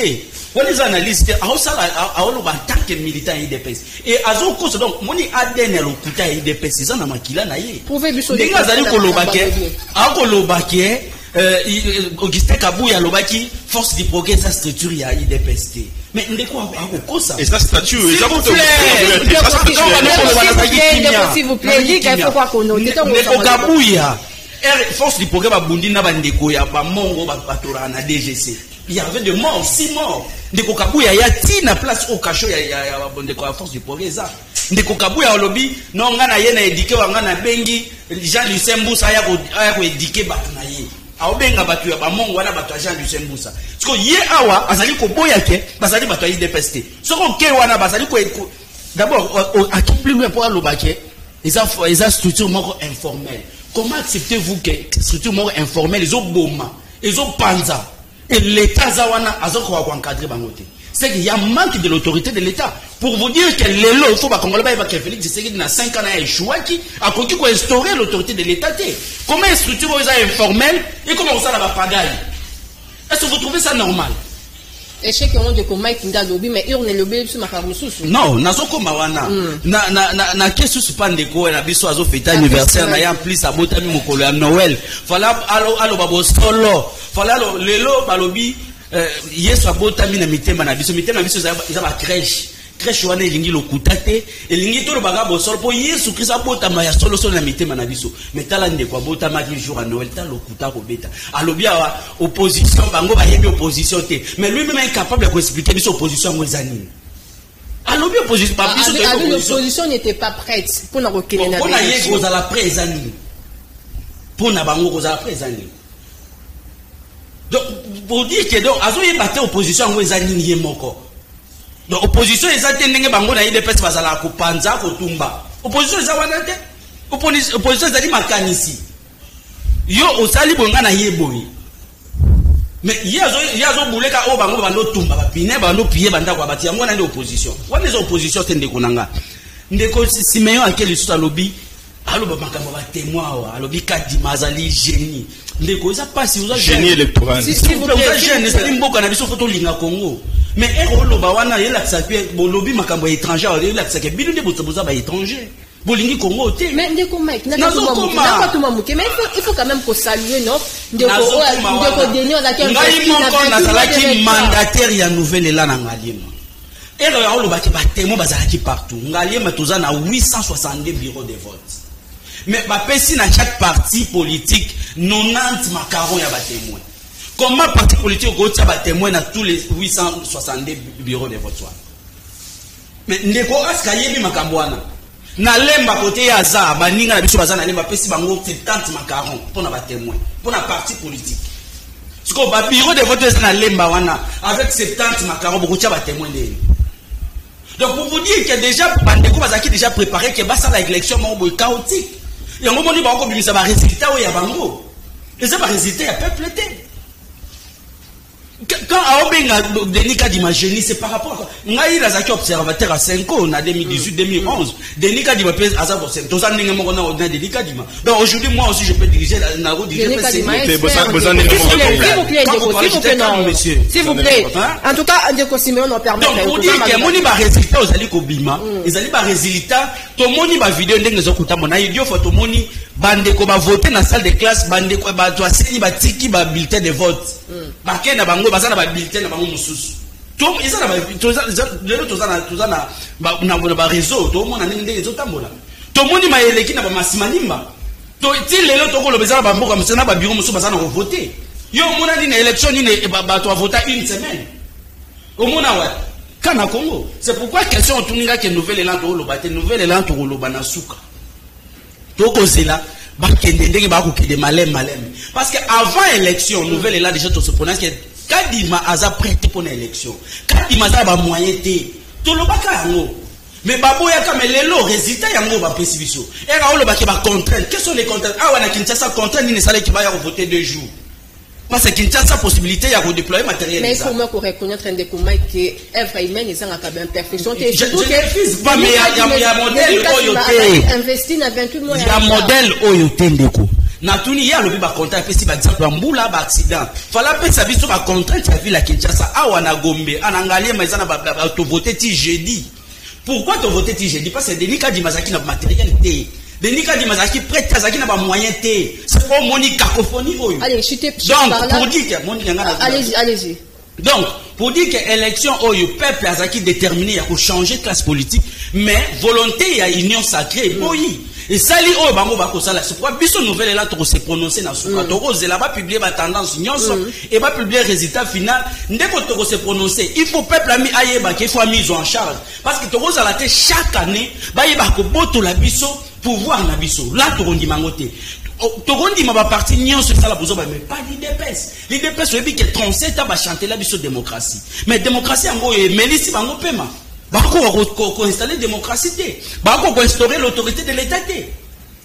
on les analyse en tant que militant IDPS et azo cause donc moni ADN lokuta IDPS ça na makila na ye prouver biso de ngazali kolobake Augustin Kabuya lobaki force du progrès sa structure ya IDPS mais ndeko akokosa et sa statut s'il vous plaît il faut quoi qu'on note ndeko Kabuya force du progrès ba bundi na bandeko ya ba mongo ba patora na DGC. Il y avait de morts, 6 morts. Ndeko Kabuya ya tina place au cachot ya bondeko à force du progrès ça. Ndeko Kabuya olobi non ngana ye na éduquer ngana bengi Jean-Lucien Mbusa ya ko éduquer batu na ye. Aobenga batu ya ba mongo wana batu ya Jean-Lucien Mbusa. Parce que ye awa azali ko boya ke bazali batu ya IDPS. Soko ke wana bazali ko d'abord à qui plus loin pour alobake ils ont structure moko informelle. Comment acceptez-vous que structure moko informelle ils ont boma, ils ont panza et l'État zawana azoko wa encadrer bangote. C'est qu'il y a manque de l'autorité de l'État. Pour vous dire que l'élo, il faut que Félix Tshisekedi na 5 ans a échoué qui a conquis pour instaurer l'autorité de l'État. Comment une structure informelle et comment ça va pagaille? Est-ce que vous trouvez ça normal? Échec on de comment il a lobby mais il on est lobby sur ma femme sous. Non, nazoko mawana. Na kesu supandeko na biso azo fêter anniversaire na ya plus abota mi mokolo ya Noël. Fala alo babo solo. Fala lelo balobi yesu abota mi na mitema na biso za ba crèche wana elingi lokuta te elingi to lobaga bosolo po yesu Christ abota ma ya solo na mitema na biso metala ndeko abota ma jour à Noël ta lokuta ko beta alobi awa opposition bango ba yebi opposition te mais lui même est capable de expliquer biso opposition ngo ezani lobby opposition pas biso de l'opposition n'était pas prête pour na reculer na pour na yego za la présani pour na bango za la présani donc pour dire que donc azo yebate opposition ngo ezani yemoko donc opposition ezate ndenge bango na ile pesa bazala kupanza ko tumba opposition eza wana te opposition ezali makanisi yo osali bonga na yeboyi mais yazo buleka o bango bando tumba bapine bando piye banda kwa bati yango na ndi opposition wana zo opposition te ndeko nanga ndeko Simeon akeli suta lobby aloba makambo ba témoin alobi Kadima azali génie ndeko eza pasi uza génie électoral si vous plaît génie c'est mboka na biso photo linga Congo mais oloba wana yela tsapie bo lobby makambo étranger yela tsake bilu nde boza ba étranger bolingi Congo te mais ndeko Mike n'a pas tout mamuke mais il faut quand même qu'on salue non ndeko Denis on a qu'un ngai na salaki mandataire ya nouvelle élan na Ngaliema ero ya oloba ke ba témoin bazalaki partout Ngaliema toza na 862 bureaux de vote mais ba pesi na chaque parti politique 90 macarons ya ba témoin comment parti politique go tia ba témoin na tous les 862 bureaux de vote mais ndeko aska yebi makambo wana na lemba côté ya za baninga na biso bazana lemba pesi bango 70 macarons pour na ba témoin pour na parti politique siko ba bureau de vote na lemba wana avec 70 macarons beaucoup tia ba témoin de donc pour vous dire que déjà bandeko bazaki déjà préparé que basa la élection mo chaotique et on moni ba ko bimisa ba résultat o ya bango et ça ba résultat ya peuple té quand Aobenga Denis Kadima génie c'est par rapport à ngai razaki observateur à 5 ans en 2018 2011 Denis Kadima pèse à 100% tous en ninga moko na Denis Kadima donc aujourd'hui moi aussi je peux diriger la route diriger s'il vous plaît en tout cas ndeko Simeon on permet donc pour dire que moni ba résultat osali ko bima ezali ba résultat to moni ba vidéo ndenge zokuta mona idio photo moni bandeko ba voter na salle de classe bandeko ba to aseni ba tiki ba bulletin de vote ba kena bango bazana ba bulletin na bango mususu to ezana ba lelo tozana ba réseau to mona ndenge ezotambola to moni ma eleki na ba masimanimba to ti lelo to ko lobeza ba mboka msena ba bureau mususu bazana ko voter yo mona ni na élection ni ba to voter une semaine au mona wa kana Congo c'est pourquoi question tuninga que nouvelle élan to loba te nouvelle élan to loba na suka toko zela ba kende ndenge ba ko kende malem parce que avant élection nouvelle élan déjà to se prononce que Kadima aza prêt pour l'élection Kadima aza ba moyen té to loba ka yango mais babo ya ka lelo résultat yango ba pesi biso et ka loba ke ba contrainte quelles sont les contraintes ah wana Kinshasa contrainte ni sala ki ba ya voter 2 jours parce que Kinshasa possibilité ya ko déployer matériel mais il faut moi reconnaître un découlement que œuvre humaine ezanga ka ben perfection te je refuse pas mais ya modèle oyoté investi na 28 mois ya modèle oyoté ndeko na tuni ya lobi ba contrainte pesi ba exemple mbula ba accident fala pesa biso ba contrainte ya ville à Kinshasa awa na Gombe anangalie maizana ba to voter ti jeudi pourquoi to voter ti jeudi parce que Denis Kadima zaki na matériel te Denis Kadima zaki prête zaki na ba moyen te c'est pour moni cacophonie oyo allez chuter donc pour dire que moni ngana allez-y donc pour dire que élection oyo peuple azaki déterminé à changer classe politique mais volonté ya union sacrée boyi et sali oyo bango bako sala c'est pourquoi biso nouvelle là to se prononcer na suka to kozela ba publier ba tendance nyonso et ba publier résultat final ndeko to se prononcer il faut peuple ami ayeba qu'il faut mise en charge parce que to kozala te chaque année ba yeba ko boto la biso pouvoir na biso là to rondi mangote togondi ma parti nyonso sala bozo ba mais pas l'idps webi que 37 ans ba chanter la biso démocratie mais démocratie ngo melisi bango pema bako ko installer démocratie te bako ko instaurer l'autorité de l'état te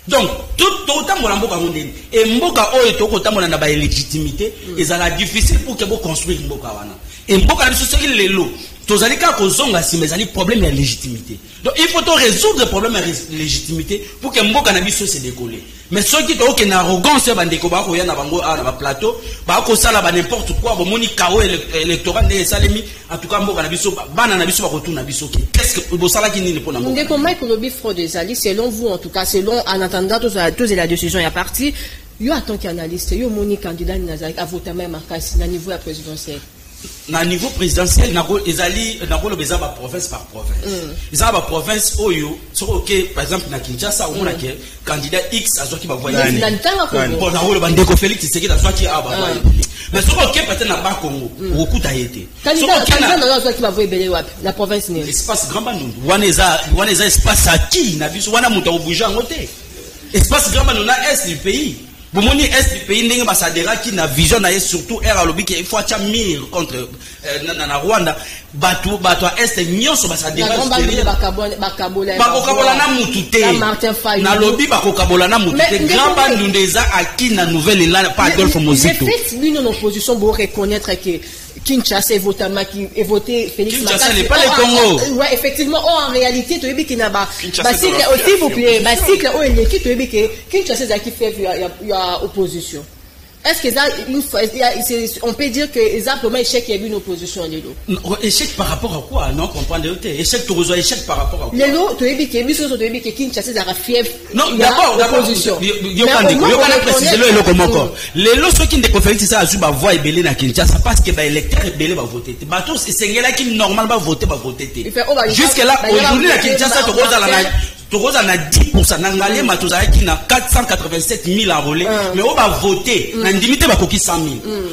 donc tout tambola mboka ngondeni et mboka oyo to ko tambola na ba légitimité ezala difficile pour que bo construire mboka wana et mboka biso soki lelo tozali ka kozonga si mais ali problème ya légitimité donc il faut to résoudre le problème de légitimité pour que mboka na biso se décoller mais ceux qui ont une arrogance bandeko ba ko ya na bango na ba plateau ba ko sala ba n'importe quoi bo moni kao électoral de salemi en tout cas mboka na biso bana na biso ba retourna biso qu'est-ce que bo sala ki nini pour na mboka ndeko Mike lobi fraude des alliés selon vous en tout cas selon en attendant tous la décision ya parti yo en tant qu'analyste yo moni candidat nazari a voté même marqué na niveau présidentiel na niveau présidentiel ezali na rôle beza ba province par province ils ont ba province oyo so OK par exemple na Kinshasa on a que candidat X azwaki ba voyer pour na rôle bandeko Félix Tshisekedi azwaki ba voyer mais so OK peut-être na ba Congo okuta yete so OK na azwaki ba voyer belé wapi la province ni espace grand bandundu wana eza espace aki na biso wana muta obuja ngote espace grand bandundu na est du pays. Bomoni est du pays ndenge basadera qui na vision na surtout era lobi que il faut acha mire contre na Rwanda batu est nyonso basadera bakokabola na mutute na lobi bakokabola na mutute grand bandundeza aki na nouvelle élan pas Adolphe Mozito. Mais fait lui non opposition pour reconnaître que Kinshasa est voté Félix Maka. Kinshasa n'est pas le Congo. Ouais, effectivement, en réalité, tu veux qu'il n'a pas. Cycle, s'il vous plaît, cycle, l'équipe, tu veux que Kinshasa est qui fait, il y a opposition. Est-ce que ça, on peut dire que exactement échec il y a eu une opposition échec par rapport à quoi? Non, comprendre échec tu reçois échec par rapport à quoi? Lelo tu veux que Kinshasa a fièvre. Non, d'abord opposition. Yo kana préciser le comment encore. Lelo ceux qui ne conférence ça azu ba voix ebelé na Kinshasa parce que ba électeur ebelé ba voter. Ba tous c'est là qui normal ba voter. Jusque là aujourd'hui la Kinshasa tu reçois la Togoza na 10% nangalé matozaya qui na 487 000 enrôlés mais on va voter na limité ba koki 100 000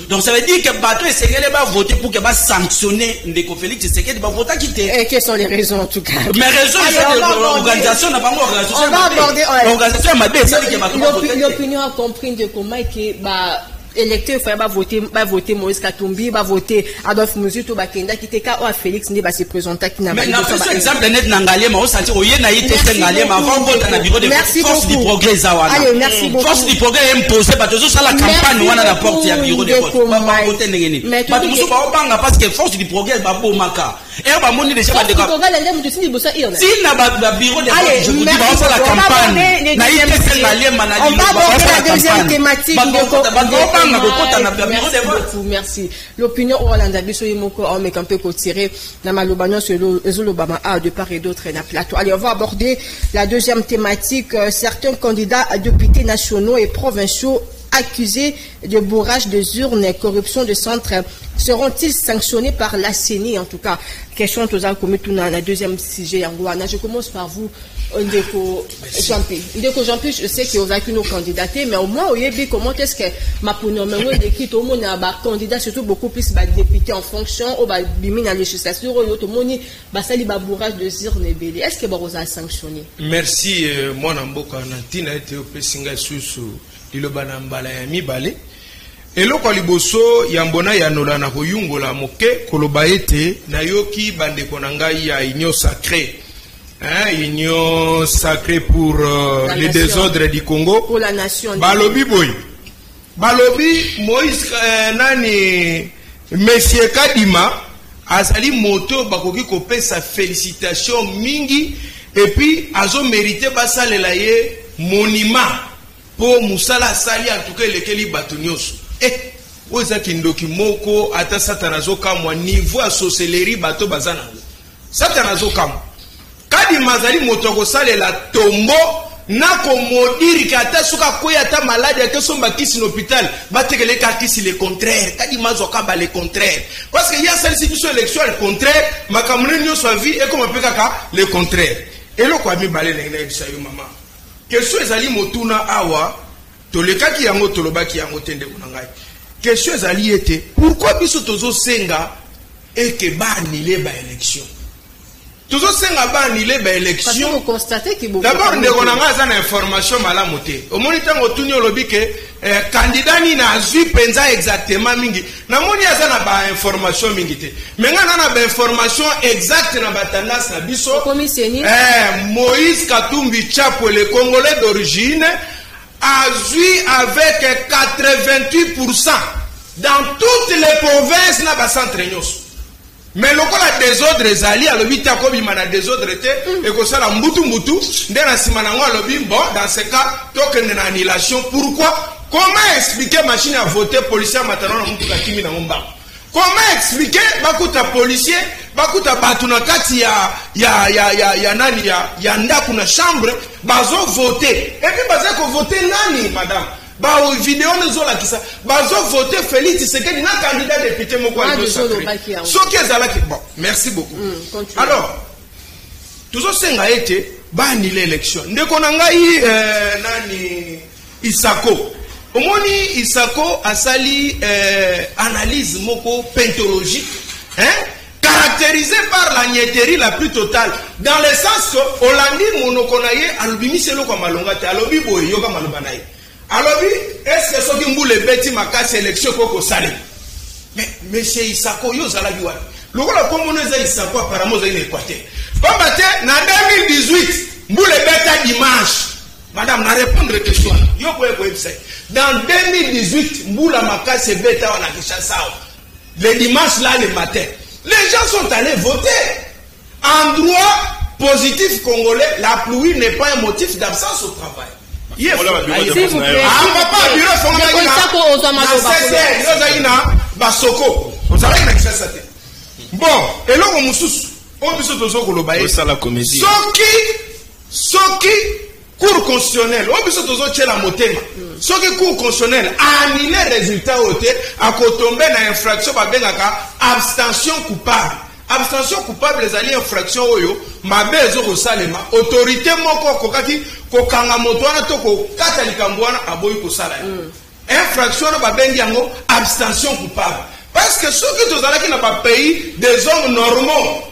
donc ça veut dire que bateau et Sénégalais va voter pour que va sanctionner Ndeko Félix Tshisekedi va voter quitter. Et quelles sont les raisons en tout cas? Mais raisons c'est l'organisation n'a pas organisation. On va aborder l'organisation m'a dit ça que l'opinion a compris de comment que bah électeur va voter Moïse Katumbi va voter Adolphe Muzito Bakenda qui était à Félix ne va se présenter qui n'a pas par exemple net nangalé ma sentir oye na ité nangalé ma avant voter na bureau de force du progrès zawana. Allez, merci beaucoup. Force du progrès imposé ba tozo sala campagne wana na porte ya bureau de vote ba voter ngeni ba muso ba banga parce que force du progrès ba bomaka et ba moni déjà ba de si na ba bureau de vote je vous dis ba sala campagne na ité nangalé manali ba la deuxième thématique merci. L'opinion Orlando Biso Yimoko on met un peu tiré dans Malobano sur l'Obama A de part et d'autre na plateau. Allez, on va aborder la deuxième thématique. Certains candidats à députés nationaux et provinciaux accusés de bourrage des urnes et corruption de centres seront-ils sanctionnés par la CENI en tout cas? Question tous à commettre dans la deuxième sujet en Guana. Je commence par vous. Ndeko Jean-Pierre, je sais que vous avez nos candidatés, mais au moins, comment est-ce que ma pronommée d'équipe, au monde, a candidat surtout beaucoup plus de députés en fonction, au bimi dans la législation, au tout le monde, sali bourrage de urnes et belé. Est-ce que vous avez sanctionné? Merci, moi, Namboka, Nantina, été au Pessinga sous Lilobana Mbala ya Mibale. Et là, quand liboso yambona yanola na koyungola moke koloba ete nayoki bande konanga ya union sacrée. Union sacrée pour les désordres du Congo. Pour la nation. Balobi boy. Balobi Moïse nani Monsieur Kadima azali moto bakoki kopé sa félicitation mingi et puis azo mérité basalela ye monument pour musala sali en tout cas lekeli batonyos. Oza kindoki moko ata satanazo kamwa niveau à sorcellerie bato bazana. Satanazo kamwa Kadi mazali motoko sale la tombo na komodiri kata suka koya ta malade ate somba kisi l'hôpital batekele ka kisi le contraire kadi mazoka ba le contraire parce que il y a celle situation élection le contraire makamune nyo so vie et comme peka ka le contraire et lo kwa mi balé na bisa yo mama question ezali motuna awa to le kaki yango to lobaki yango tende kunangai question ezali ete pourquoi biso tozo senga et que ba annuler ba élection. Toujours senga ba annulé ba élection. D'abord ndeko nanga za na information malamu te. Omoni tango tuni olobi ke candidat ni na azui penza exactement mingi. Na moni aza na ba information mingi te. Menga na ba information exacte na ba tendance na biso. Moïse Katumbi Tchapo le Congolais d'origine azui avec 88% dans toutes les provinces na ba centre nyos. Mais le cas désordre ezali à l'obit à comme il m'a désordre été et que ça la mbutu dès la simanango à l'obit bon dans ce cas token annulation. Pourquoi? Comment expliquer machine à voter policier maintenant na mbutu kimi na ngomba? Comment expliquer bakuta policier bakuta batuna kati ya nani ya ndaku na chambre bazo voter et puis bazo ko voter nani madame Ba vidéo nous la kisa. Bazo voté Félix Tshisekedi na candidat député moko à Soki ezalaki bon, merci beaucoup. Alors, toujours senga été ba annulé l'élection. Ndeko na ngai nani Isako. Omoni Isako asali analyse moko pentologique, caractérisée par la niaiserie la plus totale, dans le sens que Olandi monokonaye alobimi selo kwa malonga te alobi boy yoka maloba naye alobi est-ce que soki mbule beti makasi élection koko sale mais monsieur Isako yo zala biwa lokola komono za Isako apparemment za une Équateur comme te na 2018 mbule beta dimanche madame na répondre question yo ko website dans 2018 mbula makasi beta wana Kinshasa le dimanche là le matin. Les gens sont allés voter. En droit positif congolais, la pluie n'est pas un motif d'absence au travail. S'il vous plaît. Bon, et là, on cour constitutionnel, ce qui cour constitutionnel a annulé le résultat à tomber dans infraction abstention coupable. Abstention coupable les alliés infraction oyo mabe ezoko salema autorité moko kokaki kokanga moto wana to ko kata likambo wana aboyi ko sala. Infraction ba bengi yango abstention coupable parce que ceux qui tozalaki na ba pays des hommes normaux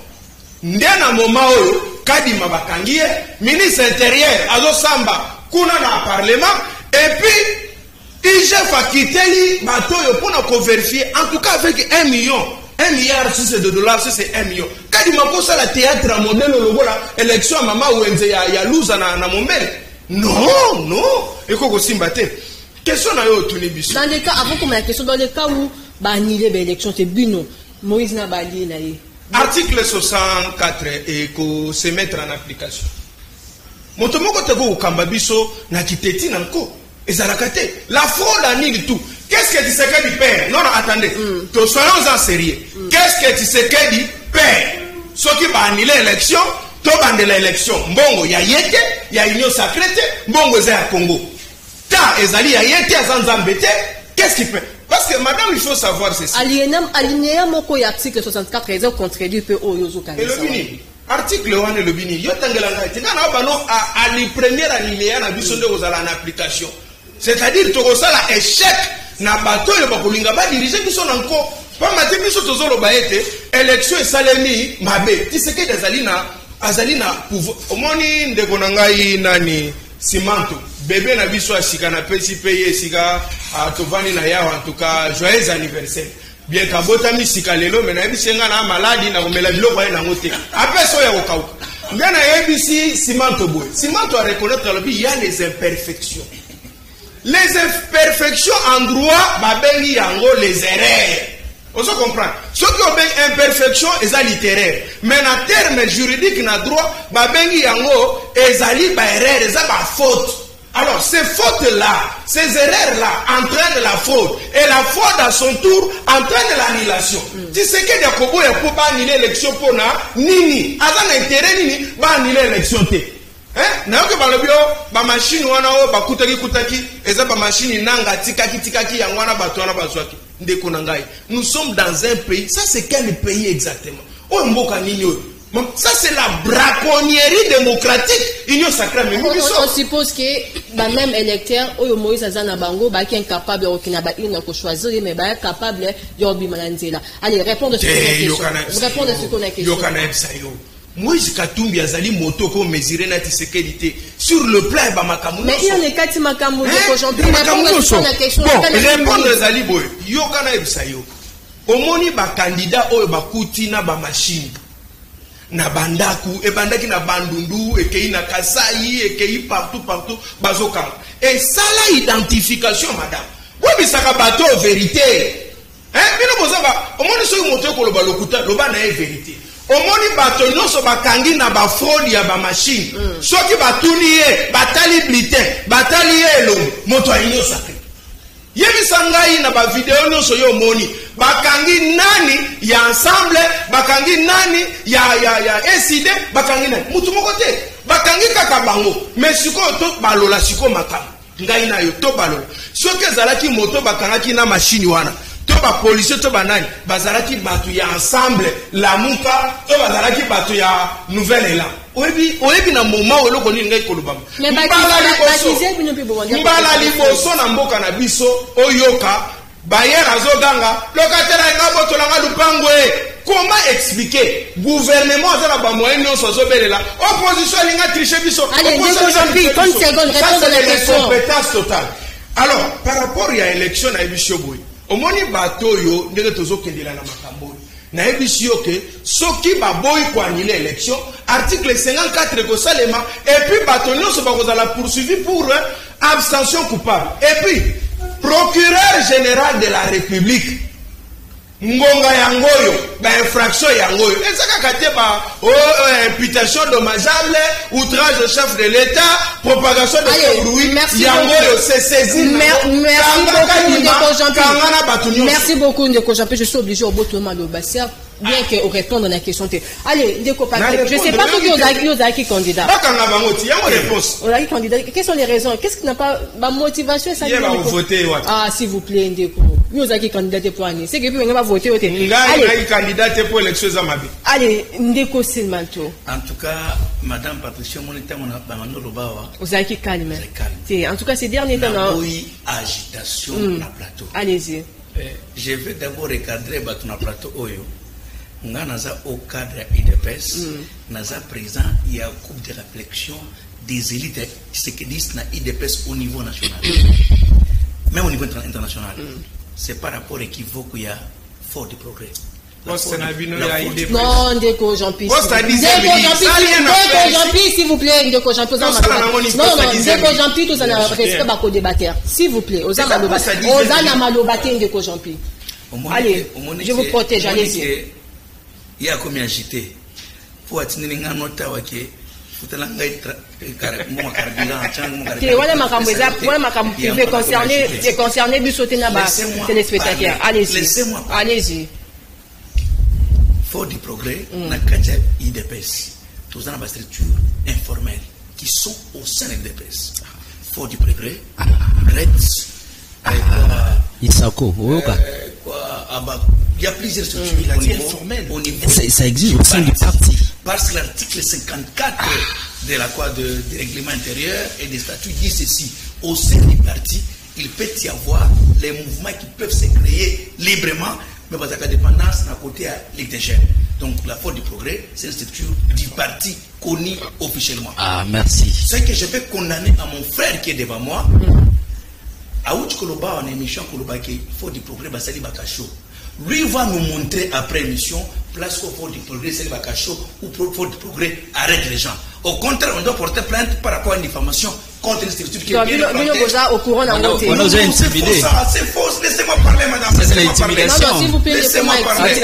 ndena moment oyo Kadima bakangie, ministre intérieur, azo samba, kuna na parlement, et puis, IGF a quitté li, batoyo pour vérifier, en tout cas avec 1 milliard si c'est de dollars, si c'est 1 million. Kadima kosa la théâtre à modèle, le la élection à maman ou ya louza na momel. Non, et koko simbate. Question na yo tunibisi. Dans les cas, avant comme la question, dans les cas où, annuler l'élection, c'est Bino, Moïse n'a pas lié là. Article 64 et que se mettre en application. Motomoko tebo ukambabiso na kiteti nanko. Ezalakate. La fraude a ni du tout. Qu'est-ce que Tshisekedi perd? Non, attendez. Soyons en sérieux. Qu'est-ce que Tshisekedi perd? Ce qui va annuler l'élection, to bande l'élection. Mbongo ya yete, ya union sacrée, mbongo za ya Congo. Ta ezali ya yete azanzambete, qu'est-ce qu'il fait? Parce que madame, il faut savoir ceci. Alinéa moko ya article 64 ils ont contredit peu oyozo kanisa. Et le bini. Article 1 et le bini. Yo tangela ngati. Ngana bano à la première alinéa na biso nde kozala na application. C'est-à-dire to kosala échec na bato yo bakolinga ba diriger biso nanko. Pa mate biso tozolo ba ete élection esalemi mabe. Tshisekedi azali na pouvoir. Omoni ndeko na ngai nani Simanto. Bébé na biso asika na pesi paye sika tovani na yawa en tout cas joyeux anniversaire bien kabota mi sika lelo mais na bisenga na maladi na komela biloko ya ngote après so ya kokauka bien na ABC Simanto boy Simanto a reconnaître le il y a les imperfections en droit babengi yango les erreurs. On se comprend. Ce qui ont imperfection est littéraire. Mais en termes juridiques, na droit, babengi yango ezali ba erreur, ezali ba faute. Alors, ces fautes-là, ces erreurs-là entraînent la faute. Et la faute, à son tour, entraîne l'annulation. Tu sais que Yakobo ne peut pas annuler l'élection pour nini. Avant l'intérêt, nini, va annuler l'élection. Na yoke balobio ba machine wana o ba kutaki eza ba machine nanga tikaki ya wana bato wana bazwaki ndeko na ngai. Nous sommes dans un pays, ça c'est quel pays exactement? O mboka nini o? Ça c'est la braconnierie démocratique. Union sacrée mais on suppose que même électeur oyo Moïse Azana Bango ba qui est incapable de kina ba ina ko choisir mais ba capable de obimananzela. Allez répondre sur cette question. Moïse Katumbi azali moto ko mesurer na Tshisekedi sur le plan ba makamu. Mais il y a des kati makamu de Jean-Pierre na question. Répondre ezali boy. Yo kana ebisayo. Omoni ba candidat oyo bakuti na ba machine. Na bandaku e bandaki na bandundu ekei na Kasai ekei partout bazoka. Et ça la identification madame. Bo bisaka bato vérité. Bino bozanga omoni so moto ko loba lokuta loba na vérité. Omoni bato nyonso bakangi na ba fraude ya ba machine. Soki batuni ye, batali bulletin, batali elo, moto ayinyo sacré. Yebi sangai na ba video nyonso yo moni, bakangi nani ya ensemble, bakangi nani ya SID, bakangi nani. Mutu moko te, bakangi kaka bango, mais siko to balola siko makamu. ngai na yo to balola soki ezalaki moto bakangaki na machine wana to bapolisier to banani bazalaki bato ya ensemble lamuka to bazalaki bato ya nouvel élan oyebi na moment oyo eloko nini ngai kolobama mbala liboso na mboka na biso oyoka bayere azoganga lokatela nga botolanga lupango comment expliquer gouvernement aza na bamoyen nyonso azobelela opposition elinga triche biso compétence totale. Alors par rapport ya élection na ebisio boye omoni bato oyo ndenge tozokendela na makambo oyo na ebisio ke soki baboyi koannule élection article 54 kosalema et puis bato nyonso bakozala poursuivi pour abstention coupable et puis procureur général de la République ngonga yangoyo ba infraction yangoyo ezaka kate ba imputation dommageable outrage au chef de l'État propagation de bruit yangoyo c'est saisi. Merci beaucoup Ndeko Jean-Pierre, je suis obligé au botolement le bassin bien que au répondre à la question. Allez Ndeko Patrick, je sais pas qui candidat. Candidat. Quelles sont les raisons? Qu'est-ce qui n'a pas ma motivation ça voter ah s'il vous plaît Ndeko. Qui candidat pour année. C'est que vous n'avez pas voté. Allez, candidat pour l'élection Zamabi. Allez, Ndeko Silmanto. En tout cas, Madame Patricia Moneta, on a bangando lobawa. Vous avez qui calme. En tout cas, ces derniers temps. Oui, agitation na plateau. Allez-y. Je vais d'abord recadrer batuna plateau oyo. Nga naza au cadre IDPS, naza présent il y a groupe de réflexion des élites ce que disent na IDPS au niveau national. Même au niveau international. C'est par rapport équivoque il y a fort de progrès. Non, Ndeko Jean-Pierre. S'il vous plaît, Ndeko Jean-Pierre. Non, Ndeko Jean-Pierre, tout ça n'a respect pas qu'au débatteur. S'il vous plaît, aux Amalobaté, Ndeko Jean-Pierre. Allez, je vous protège, allez-y. Il y a combien agité pour atteindre un note à Wake. Concerné du sauté là-bas, téléspectateurs. Allez-y. Fort du progrès, on a quatre IDPS. Tous dans la structure informelle qui sont au sein de l'IDPS. Fort du progrès, REDS, Isako, il y a plusieurs structures au niveau ça existe au sein du parti. Parce que l'article 54 de la loi de règlement intérieur et des statuts dit ceci: au sein du parti, il peut y avoir les mouvements qui peuvent se créer librement, mais pas à dépendance d'un côté à l'ITGN. Donc la Force du Progrès, c'est une structure du parti connue officiellement. Ah, merci. Ce que je vais condamner à mon frère qui est devant moi, à Ouch Koloba, en émission Koloba, qui est Force du Progrès, Basali Bakacho. Lui va nous montrer après émission, place au Force du Progrès, Basali Bakacho, ou Force du Progrès, arrête les gens. Au contraire, on doit porter plainte par rapport à une diffamation contre une structure qui est bien au courant d'un on nous a intimidés. C'est faux, laissez-moi parler, madame. C'est l'intimidation. Non, s'il vous plaît, laissez-moi parler.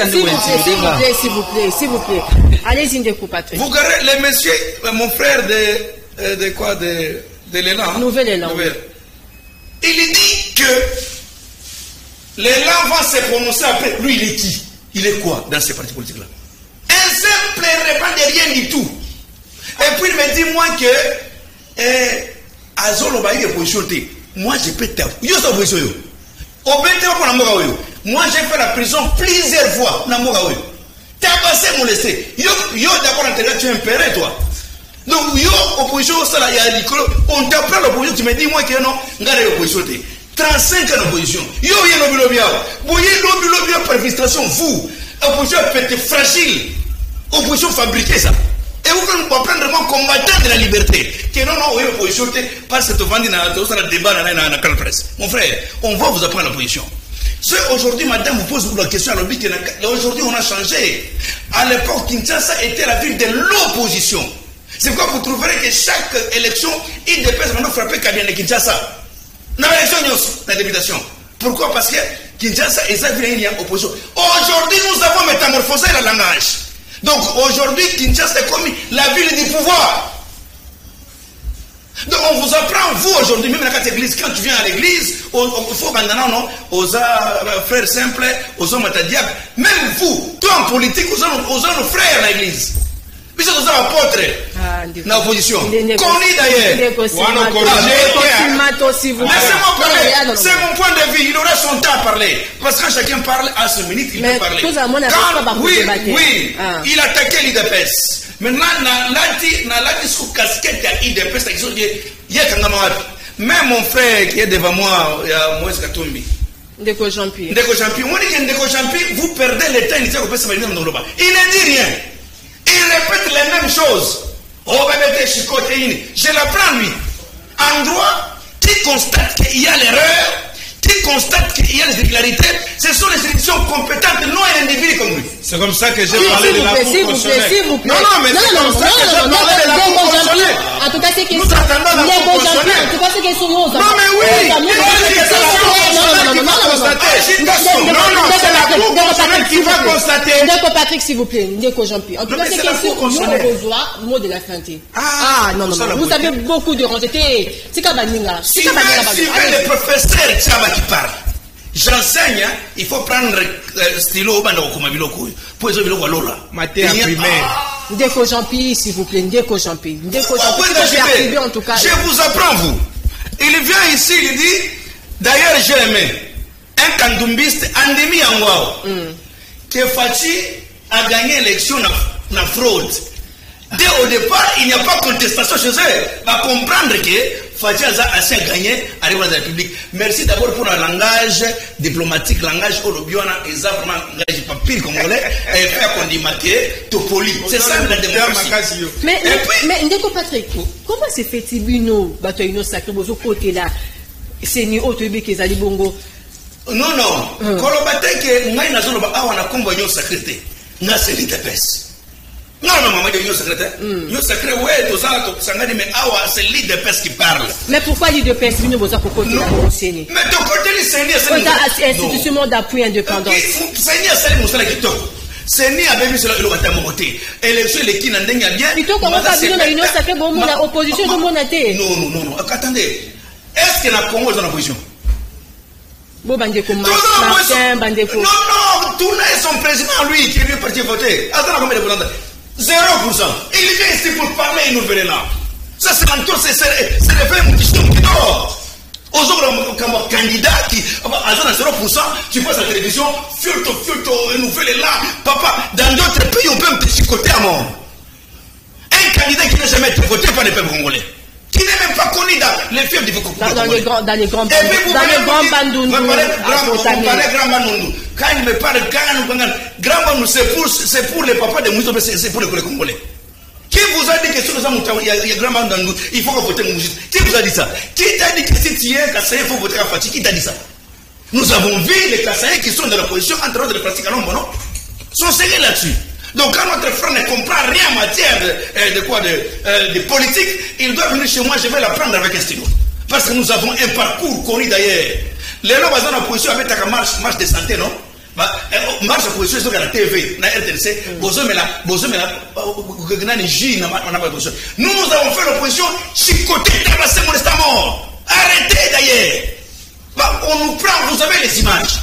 S'il vous plaît. Allez-y, Ndeko Patrick. Vous regardez, les messieurs, mon frère de quoi, de l'élan. Nouvel élan. Il dit que l'élan va se prononcer après. Lui, il est qui? Il est quoi dans ces partis politiques-là? Un simple répand de rien du tout. Et puis il me dit moi que moi je peux taper. Moi j'ai fait la prison plusieurs fois. Tabassé, molesté. Yo d'abord intérêt tu es impéré toi. Donc yo opposition ça là il y a on t'apprend l'opposition tu me dis moi que non regarde l'opposition 35 ans d'opposition. Yo lobby par frustration vous. Opposition peut-être fragile. Opposition fabriquée ça. Et vous pouvez comprendre vraiment combattant de la liberté. Que non, oui, l'opposition, parce que tu vas dire dans le débat dans la presse. Mon frère, on va vous apprendre la position. Aujourd'hui, madame, vous pose la question à l'objet qu'aujourd'hui, on a changé. À l'époque, Kinshasa était la ville de l'opposition. C'est pourquoi vous trouverez que chaque élection, il dépêche maintenant frapper Kabila de Kinshasa. Dans l'élection, dans la députation. Pourquoi? Parce que Kinshasa est sa ville d'opposition. Aujourd'hui, nous avons métamorphosé le langage. Donc aujourd'hui, Kinshasa est comme la ville du pouvoir. Donc on vous apprend, vous aujourd'hui, même dans la église, quand tu viens à l'église, il faut maintenant, aux frères simples, aux hommes matadiaques, même vous, toi en politique, aux hommes frères à l'église. Puis c'est aux apôtres. na opposition. Koni d'ailleurs. Laissez-moi parler. C'est mon point de vue. Il aura son temps à parler. Parce que chacun parle à ce minute, il peut parler. Oui, il attaquait l'IDPS. Maintenant, na lati sous casquette à IDPS, même mon frère qui est devant moi, Moïse Katumbi. Ndeko Jean-Pierre. Vous perdez le temps. Il ne dit rien. Il répète les mêmes choses. Je l'apprends lui. En droit, qui constate qu'il y a l'erreur, qui constate qu'il y a les irrégularités, ce sont les institutions compétentes, non un individu comme lui. C'est comme ça que j'ai parlé de la Cour constitutionnelle. Non, mais c'est comme ça que j'ai parlé de la Cour constitutionnelle. En tout cas, c'est que nous attendons la Cour constitutionnelle. En tout cas, c'est que sont nous. Non, mais oui. Non, c'est la Cour constitutionnelle qui va constater. Ndeko Patrick, s'il vous plaît. Ndeko Jean-Pierre. En tout cas, c'est que nous besoin mot de la santé. Ah, non. Vous avez beaucoup de rangées. C'est comme Baninga. Suivez le professeur Tchaba qui parle. J'enseigne, il faut prendre stylo pour les autres. Matière primaire. Ndeko Jean-Pierre, s'il vous plaît. Ndeko Jean-Pierre. En tout cas. Je vous apprends, vous. Il vient ici, il dit, d'ailleurs, j'ai aimé un kandumbiste, Andemi Angwao, que Fachi a gagné l'élection dans fraude. Dès au départ, il n'y a pas de contestation chez eux. On va comprendre que Fachi a assez gagné à la République. Merci d'abord pour le langage diplomatique, langage Olobiana, exactement langage papier congolais, et faire qu'on dit maquet, topoli. C'est ça la démocratie. Mais Ndeko Patrick, comment se fait-il Bino, Batoino Sacré, Bozo côté là, c'est ni autre qui est allé bongo? Non. Kolobate que ngai na zolo ba awa na kombo nyo secrétaire. Na c'est l'IDPS. Non, maman, il y a un secrétaire. Il y a un secrétaire, ouais, tout ça, mais c'est l'IDPS qui parle. Mais pourquoi l'IDPS vient vous accompagner pour enseigner? Mais ton côté, c'est institution d'appui indépendant. C'est ni à celle de qui toque. C'est ni à Bébi, c'est le bâtiment moté. Élection, les qui n'en daignent bien. Plutôt qu'on va pas venir dans l'Union sacrée, bon, la opposition de mon athée. Non. Attendez. Est-ce que la Congo est dans l'opposition? Bon, Bandeko, Martin, Bandeko. Non, Tourna est son président, lui, qui est venu partir voter. Attends, combien de pourcents? 0%. Il vient ici pour parler, il nous venait là. Ça, c'est l'entour, c'est le fait qui dort. Aux autres, comme candidat qui à 0%, tu passes à la télévision, filtre, il nous fait là. Papa, dans d'autres pays, on peut me chicoter à mort. Un candidat qui n'a jamais été voté par les peuples congolais. Qui n'est même pas connu dans les films du Foucault. Dans les grands bandouns. Vous parlez grand bandouns. Quand il me parle grand bandouns, c'est pour les papas de Mouzou, mais c'est pour les Congolais. Qui vous a dit que sur il y a grand bandouns, il faut voter Mouzou? Qui vous a dit ça? Qui t'a dit que si tu es Kassaï, il faut voter à Fatih? Qui t'a dit ça? Nous avons vu les Kassaïs qui sont dans l'opposition, entre autres les pratiques à l'ombre, non? Sont sérieux là-dessus. Donc quand notre frère ne comprend rien en matière de politique, il doit venir chez moi, je vais l'apprendre avec un stylo. Parce que nous avons un parcours connu d'ailleurs. Les gens sont en position avec ta marche de santé, non? Marche de position, c'est dans la TV, dans la RTLC, nous avons fait l'opposition, chicoté, tabassé, modestement. Arrêtez d'ailleurs. On nous prend, vous avez les images.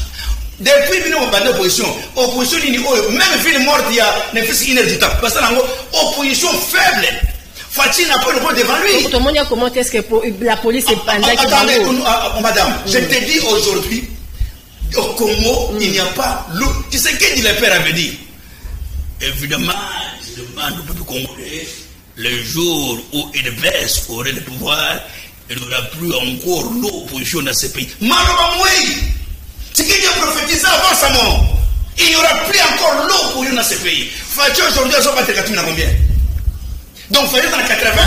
Depuis que nous avons une opposition, même si mort il y a une heure du temps, parce que l'opposition faible. Fatih n'a pas le point devant lui. Tout le monde a commenté est-ce que la police est pendant. Attendez, madame, je te dis aujourd'hui, au Congo, il n'y a pas l'eau. Tu sais qu'est-ce que le père avait dit? Évidemment, je demande au peuple congolais, le jour où il baisse aurait le pouvoir, il n'y aura plus encore l'opposition dans ce pays. Ce qui est prophétisé avant sa mort, il n'y aura plus encore l'eau pour nous dans ce pays. Fatih aujourd'hui, ils ont battu combien? Donc, Fatih dans 80,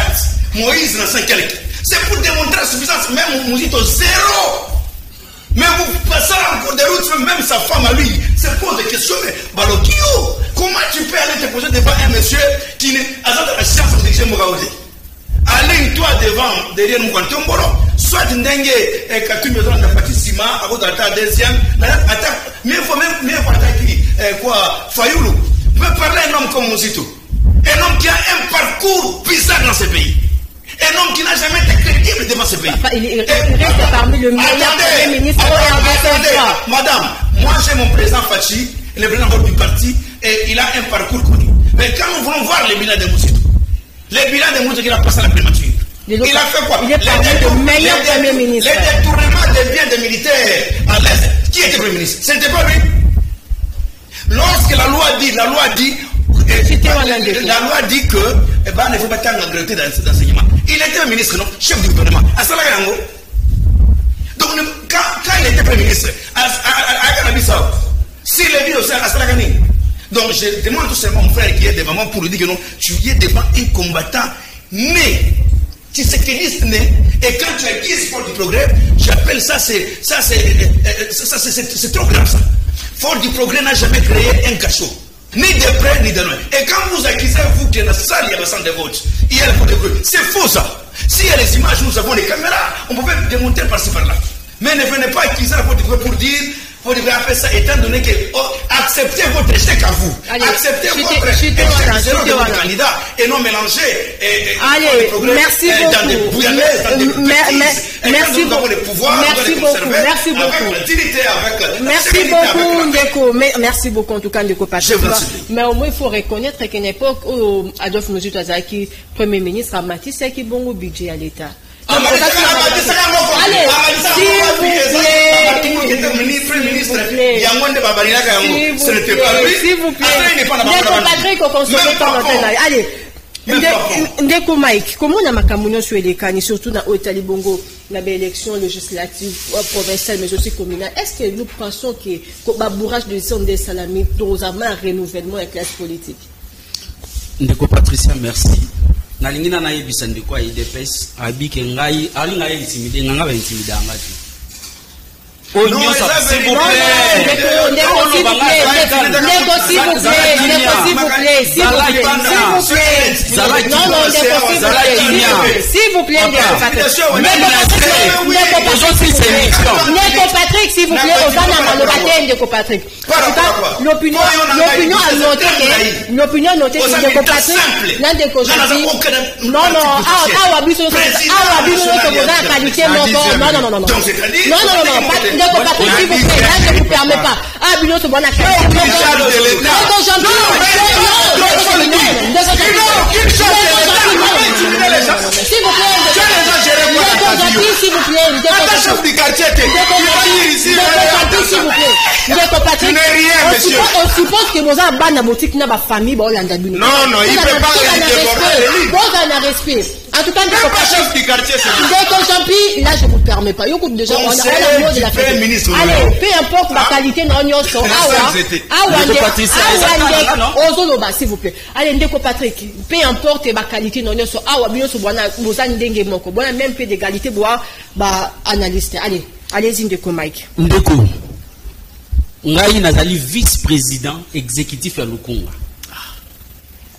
Moïse dans 5 quelques. C'est pour démontrer la suffisance, même Mouzito zéro. Mais vous passez encore des routes, même sa femme à lui se pose des questions. Mais Balokio, comment tu peux aller te poser devant un monsieur qui n'est pas dans la science de Dieu Mouraoudé? Allez-toi derrière nous quand on soit Ndengue et Katumé dans la partie ciment, à votre attaque deuxième, attaque, mais il faut même attaquer Fayoulou. Vous pouvez parler un homme comme Mouzito. Un homme qui a un parcours bizarre dans ce pays. Un homme qui n'a jamais été crédible devant ce pays. Il reste parmi le meilleur premier ministre. Attendez, madame, moi j'ai mon président Fachi, le président du parti, et il a un parcours connu. Mais quand nous voulons voir les bilans de Mouzito, Les bilans démontrent qu'il a passé la primature. Il a fait quoi? Il est parmi les meilleurs premiers ministres. Les détournements des biens des militaires à l'Est. Qui était premier ministre? Ce n'était pas lui. Lorsque la loi dit la loi dit que il ne faut pas tant regretter d'enseignement. Il était ministre, non? Chef du gouvernement. Donc, quand il était premier ministre, à Canabissau, s'il est vu aussi à Salagani. Donc, je demande tout simplement mon frère qui est devant moi pour lui dire que non, tu es devant un combattant né. Tu sais qu'il est né. Et quand tu as dit sport du progrès, j'appelle ça, c'est trop grave ça. Fort du progrès n'a jamais créé un cachot. Ni de près, ni de loin. Et quand vous accusez, vous, qu'il y a une salle, il y a 100 de votes, il y a le fort de progrès. C'est faux ça. S'il y a les images, nous avons les caméras, on peut démonter par-ci par-là. Mais ne venez pas accuser la faute du progrès pour dire, vous devez faire ça, étant donné que acceptez votre échec à vous. Allez, acceptez votre échec de votre candidat et non mélanger. Allez, merci beaucoup. Merci beaucoup. Merci beaucoup, Ndeko. Merci beaucoup, en tout cas, Ndeko Patrick. Mais au moins, il faut reconnaître qu'à une époque où Adolphe Mouzito Azaki, Premier ministre, a matissé qui bon au budget à l'État. Allez, s'il vous plaît. Patrick, allez, Ndeko Mike, comment on a makamounon sur les cannes, surtout dans Otali Bongo, dans l'élection législative provinciale, mais aussi communale, est-ce que nous pensons que le bourrage de son des salami doit avoir un renouvellement de la classe politique? Ndeko Patricia, merci. Nalingi na yebisa ndeko IDPS abike ngai ali ngai intimidé nganga ba intimidé ngati. Oh non, s'il vous plaît. Patrick, s'il vous plaît, Patrick. L'opinion a noté que l'opinion a noté que Patrick, non, Patrick, s'il vous plaît, là, je ne vous permets pas. Ah, Bilo, c'est bon, à s'il vous plaît, on suppose que vous avez une boutique dans la famille. Non, il ne peut pas y respect. En tout cas, là, je ne vous permets pas. Déjà, on a la mot de la fête. Allez, peu importe ma qualité, non, s'il vous plaît. Allez, Ndeko Patrick, peu importe ma qualité, non, même peu d'égalité, analyste. Allez, allez-y, Ndeko Mike. Ndeko, ngai nazali vice-président exécutif à Lukunga.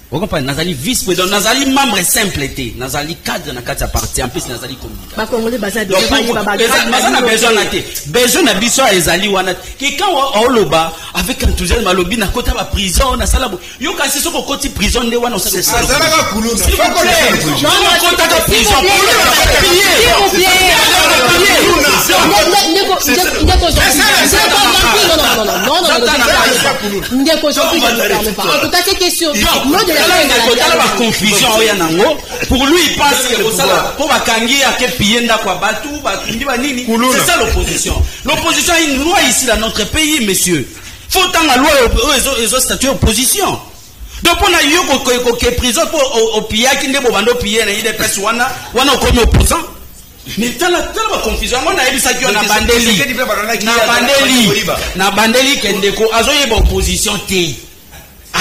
Vous comprenez? Nazali vice-président, Nazali membre simple été, Nazali cadre dans quatre parties, en plus Nazali communicateur. Besoin na biso ezali wana. Que quand on loba avec enthousiasme lobi na kota ba prison na sala yo kasi soko koti prison nde wana c'est ça. Ça va kuluna. S'il vous plaît. Non, kota ka prison. En tout cas, c'est question. Confusion pour lui il pense que pour bakangi à quel pienda quoi batu nini c'est ça l'opposition. L'opposition a une loi ici dans notre pays, monsieur. Faut tant la loi aux statuts opposition. Donc on a eu que prison pour au pilla qui ne bobando piller na ide pesa wana comme opposant. Mais dans la confusion on a eu ça qui on a bandeli kendeko azoye opposition té.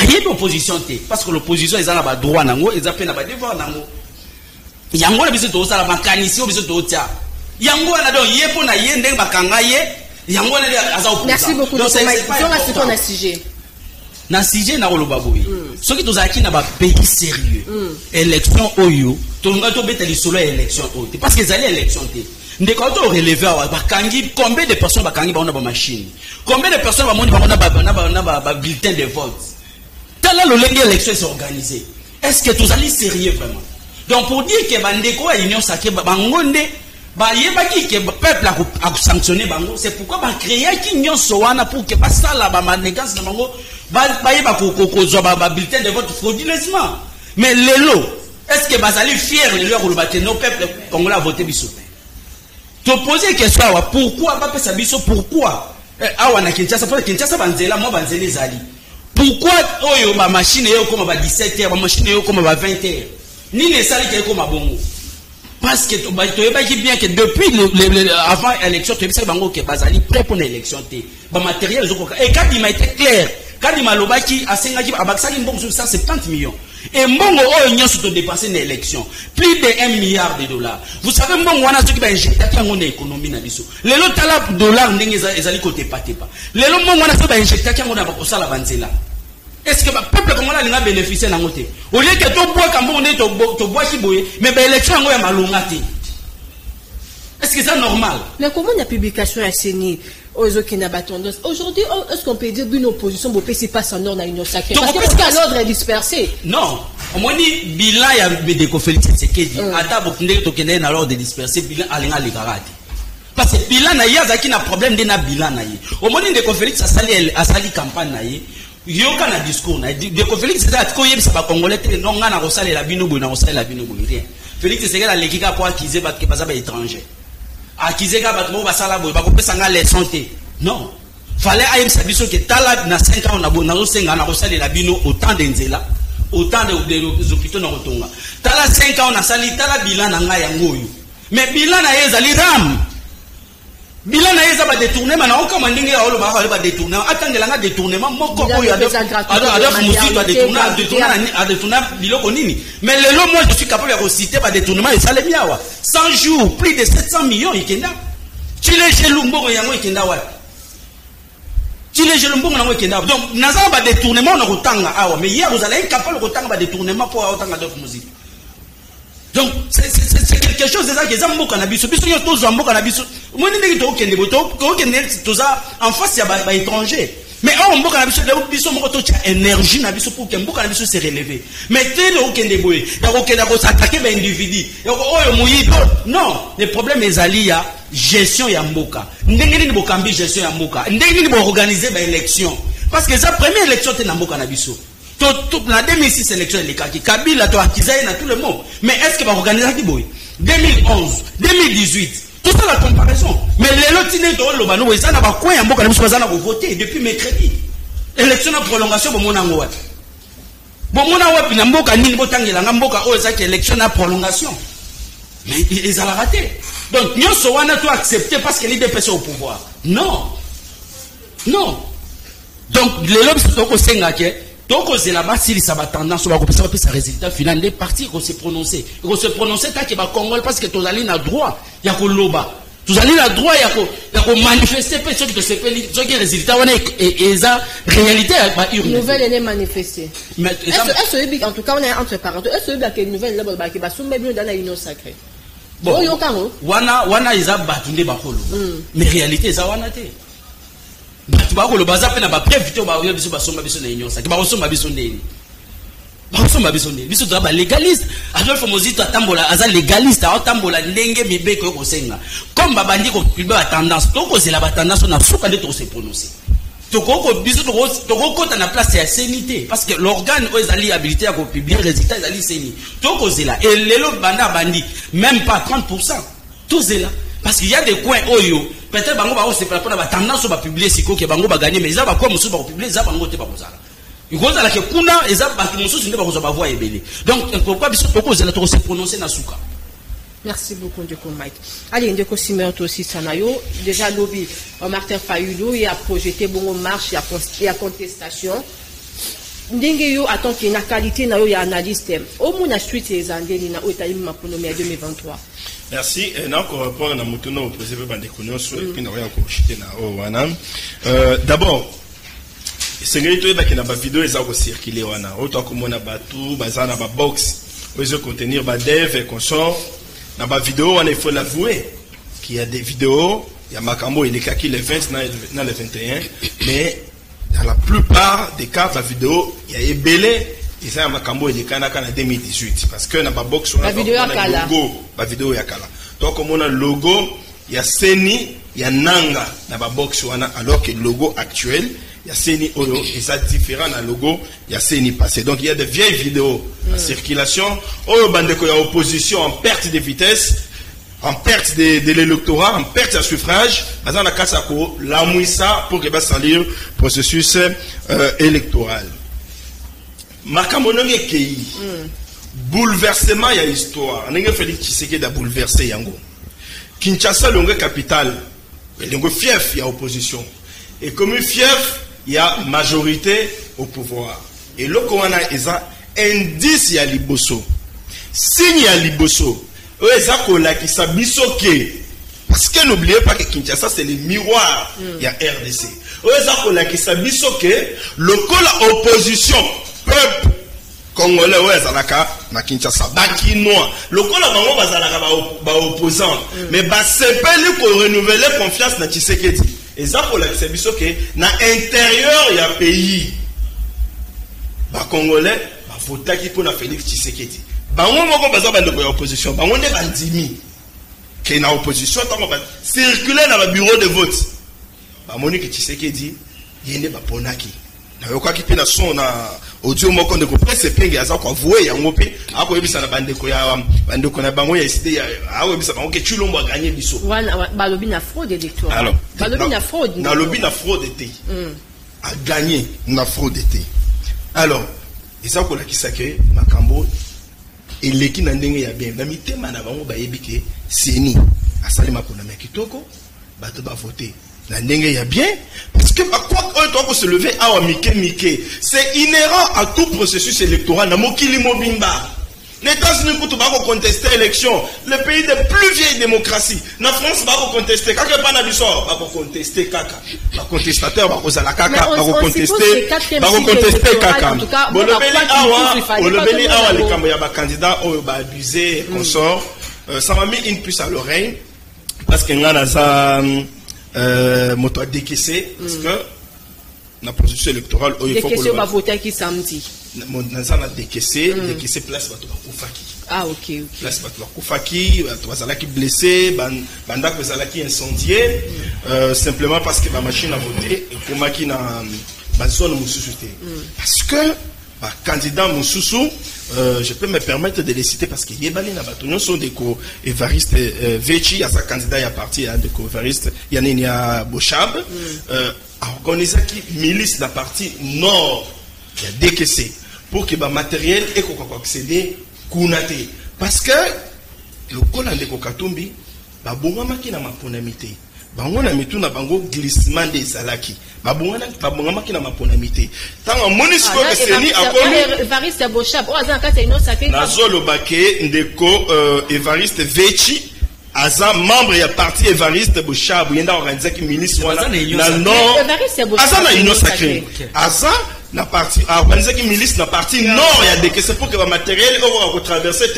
Il y a une opposition, parce que l'opposition est dans le droit, ils ont fait le devoir. Il y a un besoin de ça, la mécanicien, besoin de ça. Il y a un besoin de merci beaucoup. Donc, c'est un sujet. Na sujet na olobaboui. Ce qui nous a acquis na ba pays sérieux. Élection oyo, tout le monde bête les solo élection oyo. Parce que les allées élection té. Ndeko to relever wa bakangi combien de personnes bakangi ba on a ba machine. Combien de personnes ba moni ba bulletin de vote. Là, l'élection est organisée. Est-ce que tous allez sérieux vraiment? Donc, pour dire que Bandeko a union sacrée, Bangonde, que le peuple a sanctionné Bango, c'est pourquoi on a créé une union soana pour que ça, la manégance de Bango, bulletin de vote frauduleusement. Mais l'élo, Est-ce que Bazali fier de leur que nos peuples congolais a voté biso? Te poser question, pourquoi pas ça biso? Pourquoi? Awa na Kinshasa, pour Kinshasa banzela, moi banzeli zali. Pourquoi oyo ba machine yo comme ba 17h, ba machine yo comme ba 20h? Ni les sali qui comme bongo. Parce que tu sais bien que depuis avant l'élection, tu sais que Bazali prêt pour l'élection. Le matériel, et quand il m'a été clair, quand il m'a dit à 70 millions. Et Mbongo Oyo se dépassé l'élection. Plus de 1 milliard de dollars. Vous savez, Mbongo Wana, ce qui va injecter dans l'économie. Les lots de dollars, ils allaient côté pas. Les lots Mbongo Wana, ce qui va injecter dans la banzela. Est-ce que le peuple comme on a bénéficié d'un côté? Au lieu que tu bois comme on est, tu bois qui boit, mais l'élection est malongate. Est-ce que c'est normal? Mais comment la publication a signé aux autres tendance? Aujourd'hui, est-ce qu'on peut dire qu'une opposition ne peut pas s'en ordre à une sacrée? Parce que l'ordre est dispersé. Non. On dit bilan, il y a des conflits. C'est ce qu'il dit. Attends, vous tenez à l'ordre de disperser, bilan, allez, les garades. Parce que bilan, il y a un problème de bilan. Au moment des conflits, ça sali campagne. Yoka na discours na de Félix c'est ko yebisa ba congolais te non ngana ko salela bino bo na ko salela bino bo rien. Félix c'est la lekika ko akize bat ke baza ba étranger. Akize ka bat mo ba sala bo ba ko pesa nga les santé. Non. Fallait ayem sabiso ke tala na 5 ans na bo na ko senga na ko salela bino autant d'enzela, autant de hôpitaux na kotonga. Tala 5 ans na sali tala bilan na nga yango yo. Mais bilan na yezali ram. Bilan na yeza ba détournement na aucun mandingue ya olo ba détournement atangela nga détournement moko ko ya adolphe musito a détourné biloko nini mais le lot moi je suis capable de citer ba détournement et salemi awa 100 jours plus de 700 millions ikenda chile jelumbo yango ikenda wa chile jelumbo yango ikenda donc naza ba détournement na kotanga awa mais hier vous allez incapable de kotanga ba détournement pour otanga adolphe musito. Donc, c'est quelque chose de ça que Zambo Cannabis, puisque nous tous Zambo Cannabis, moi, en face, il y a des étrangers. Mais on Mbo Cannabis, il y a une énergie pour que Mbo Cannabis se relève. Mais tel aucun débrouille, il y a aucun s'attaquer à individu. Non, le problème est à la gestion Yamboka. Ndengeni Bokambi gestion Yamboka. Ndengeni organiser l'élection. Parce que sa première élection, c'est Nambo Cannabis. La 2006 élection de l'Ekaki, Kabila, tu as accusé dans tout le monde. Mais est-ce que va organiser qui boy 2011, 2018, tout ça la comparaison. Mais les lots tinés de l'Obano, ils n'ont pas quoi, ils ont voté depuis mercredi. Élection de prolongation pour mon angoisse. Bon, mon angoisse, puis Namboka, Nimbotangi, la Namboka, oh, c'est élection de prolongation. Mais ils ont raté. Donc, nous sommes tout accepté parce que l'idée est au pouvoir. Non. Non. Donc, les lobbies sont au Sénat. Donc, c'est là-bas, s'il y a une tendance, on va faire un résultat final. Les partis vont se prononcer. Ils vont se prononcer tant qu'ils vont Congolais parce que tous allez à droit. Il y a que l'oba. Tous allez à droit, il y a que manifester. Ceux qui résultat, et ça, réalité, nouvelle est manifestée. Est-ce en tout cas, on est entre parenthèses. Est-ce que une nouvelle là-bas qui va soumettre dans la union sacrée? Bon, wana ils ont battu les bakolo. Mais réalité, ça wana te. Tu vas le bazar pe na ba preuve tu ba biso ba somba biso na union ça ki ba somba biso ndeni ba somba biso ndeni biso ba légaliste Adolphe Musito atambola aza légaliste atambola ndenge mibeko ko senga comme babandi ko ba tendance to ko zela ba tendance na suka de to se prononcer to ko biso to ko ta na place ya sénité parce que l'organe aux ali habilité à ko publier résultat ali séni to ko zela et lelo banda bandi même pas 30% tout zela parce qu'il y a des coins oyo peut-être bango ba se pour la tendance ba publier siko ke bango ba gagner mais ça va quoi musu ba publier ça bango te ba kozala ikoza la ke kuna eza ba musu nde ba kozala ba voix ebele donc pourquoi biso poko zela to se prononcer na suka. Merci beaucoup Ndeko Mike. Allez Ndeko Simeoto aussi sanayo déjà lobby Martin Fayulu il a projeté bongo marche il y a contestation ndenge yo attend qu'il na qualité na yo ya analyste au moins na suite les andeli na otali maponomi 2023. Merci. Et donc, on répond à Moutono, posé par des connaissances, et puis on a encore chuté na Owana. D'abord, c'est que qui n'a pas vidéo, ils ont circulé Owana. Autant que mon abatou, bazar n'a pas box, ils ont contenir dev et consort. N'a pas vidéo, il faut l'avouer, qu'il y a des vidéos, il y a Makambo, il est kaki les 20, dans les 21, mais dans la plupart des cas, la vidéo, il y a ébélé. Et ça, Makambo, il est en 2018. Parce que, dans la box, on a le logo. La vidéo, il y a Kala. Donc, comme on a le logo, il y a Seni, il y a Nanga, dans la box, alors que le logo actuel, il y a CENI Oyo, et ça différent dans le logo, il y a CENI passé. Donc il y a des vieilles vidéos en circulation. Oyo bandeko, il y a opposition en perte de vitesse, en perte de l'électorat, en perte de suffrage. Dans la casse à quoi, la mouissa pour que va salir processus électoral. Makamononge Kei, bouleversement, il y a histoire. On a fait des Tshisekedi de bouleverser Yango. Kinshasa, l'ongue capitale, l'ongue fief, il y a opposition. Et comme fief, il y a majorité au pouvoir. Et là, quand on a indice, il y a liboso. Signe, il y a liboso. Parce que n'oubliez pas que Kinshasa, c'est le miroir, il y a RDC. Le col opposition, peuple congolais, na Kinshasa, bakinois, le col opposant, mais c'est pas lui pour renouveler confiance dans Tshisekedi. Et ça, pour l'exhibition, na intérieur, il y a pays. Congolais, voter qui pour Félix Tshisekedi. Bango moko baza bandeko ya opposition, bango nde bandimi. Ke na opposition tango ba circuler na ba bureau de vote. Ba Monique Tshisekedi yende ba ponaki. Na yokwaki pe na son na audio moko ndeko presse penge aza kwa vouer yango pe ako yebisa na bandeko na bango ya iside ya ako yebisa bango ke Chilombo a gagné biso. Wana balobi na fraude électorale. Alors, balobi na fraude. Na lobi na fraude té. A gagné na fraude té. Alors, eza ko la kisake makambo et l'équipe n'a pas bien. Dans le thème, on a dit CENI a salé ma pona kitoko, bato ba voter. N'a bien parce que quoi on doit se lever à Mike. C'est inhérent à tout processus électoral. Na mokili mobimba. Les États-Unis pour contester l'élection, le pays de plus vieille démocratie. La France va contester. Quand il n'y a pas d'abissor, va contester caca. La contestateur va causer la caca, va contester caca. Le awa les candidats ont abusé et consort. Ça m'a mis une puce à l'oreille parce que là ça moto a décaissé parce que la processus électoral il faut que va voter qui samedi. Dans la décaissé place bato bakufaki. Ah OK. Place bato bakufaki, bato bazalaki blessé, bandako bazalaki incendié simplement parce que la machine a voté et komaki na ba zone mususu té. Parce que ba candidat mususu je peux me permettre de les citer parce que yebali na bato nyonso ndeko Evariste Vechi à sa candidat ya parti ndeko Evariste Yanenia Boshab organisé qui milice la partie nord il y a décaissé pour que le matériel ait accéder kunate parce que le col de Kokatumbi ba bongama ki na maponamité bango na mitu na bango glissement des alaki ba bongama ki na maponamité tant monisco que CENI a Evariste Boshab o azan kata ino sake na zolo bake ndeko Evariste Vechi aza membre ya parti Evariste Boshab yenda organiser ki milice wana na nord aza na union sacrée aza na parti organiser qui milice na parti nord ya décaissé pour que le matériel va traverser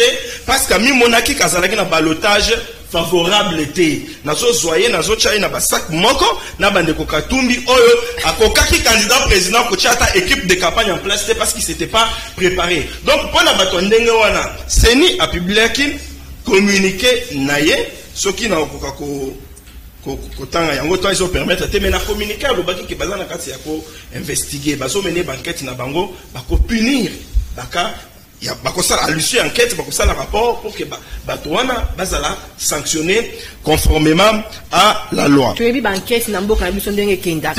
parce que mi monaki kazalaki na balotage favorable été nazo zoyer nazo chai na basak moko na bandeko Katumbi oyo akokaki candidat président ko chata équipe de campagne en place parce qu'il s'était pas préparé. Donc pour la bato ndenge wana CENI a publié communiqué naye soki na okoko kotanga yango to iso permettre te mena communiquer le baki ke bazana kati ya ko investiguer bazo mener banquette na bango bako punir baka ya bako sala à l'issue enquête bako sala rapport pour que bato wana bazala sanctionner conformément à la loi. Tu ebi banquette na mboka biso ndenge kenda.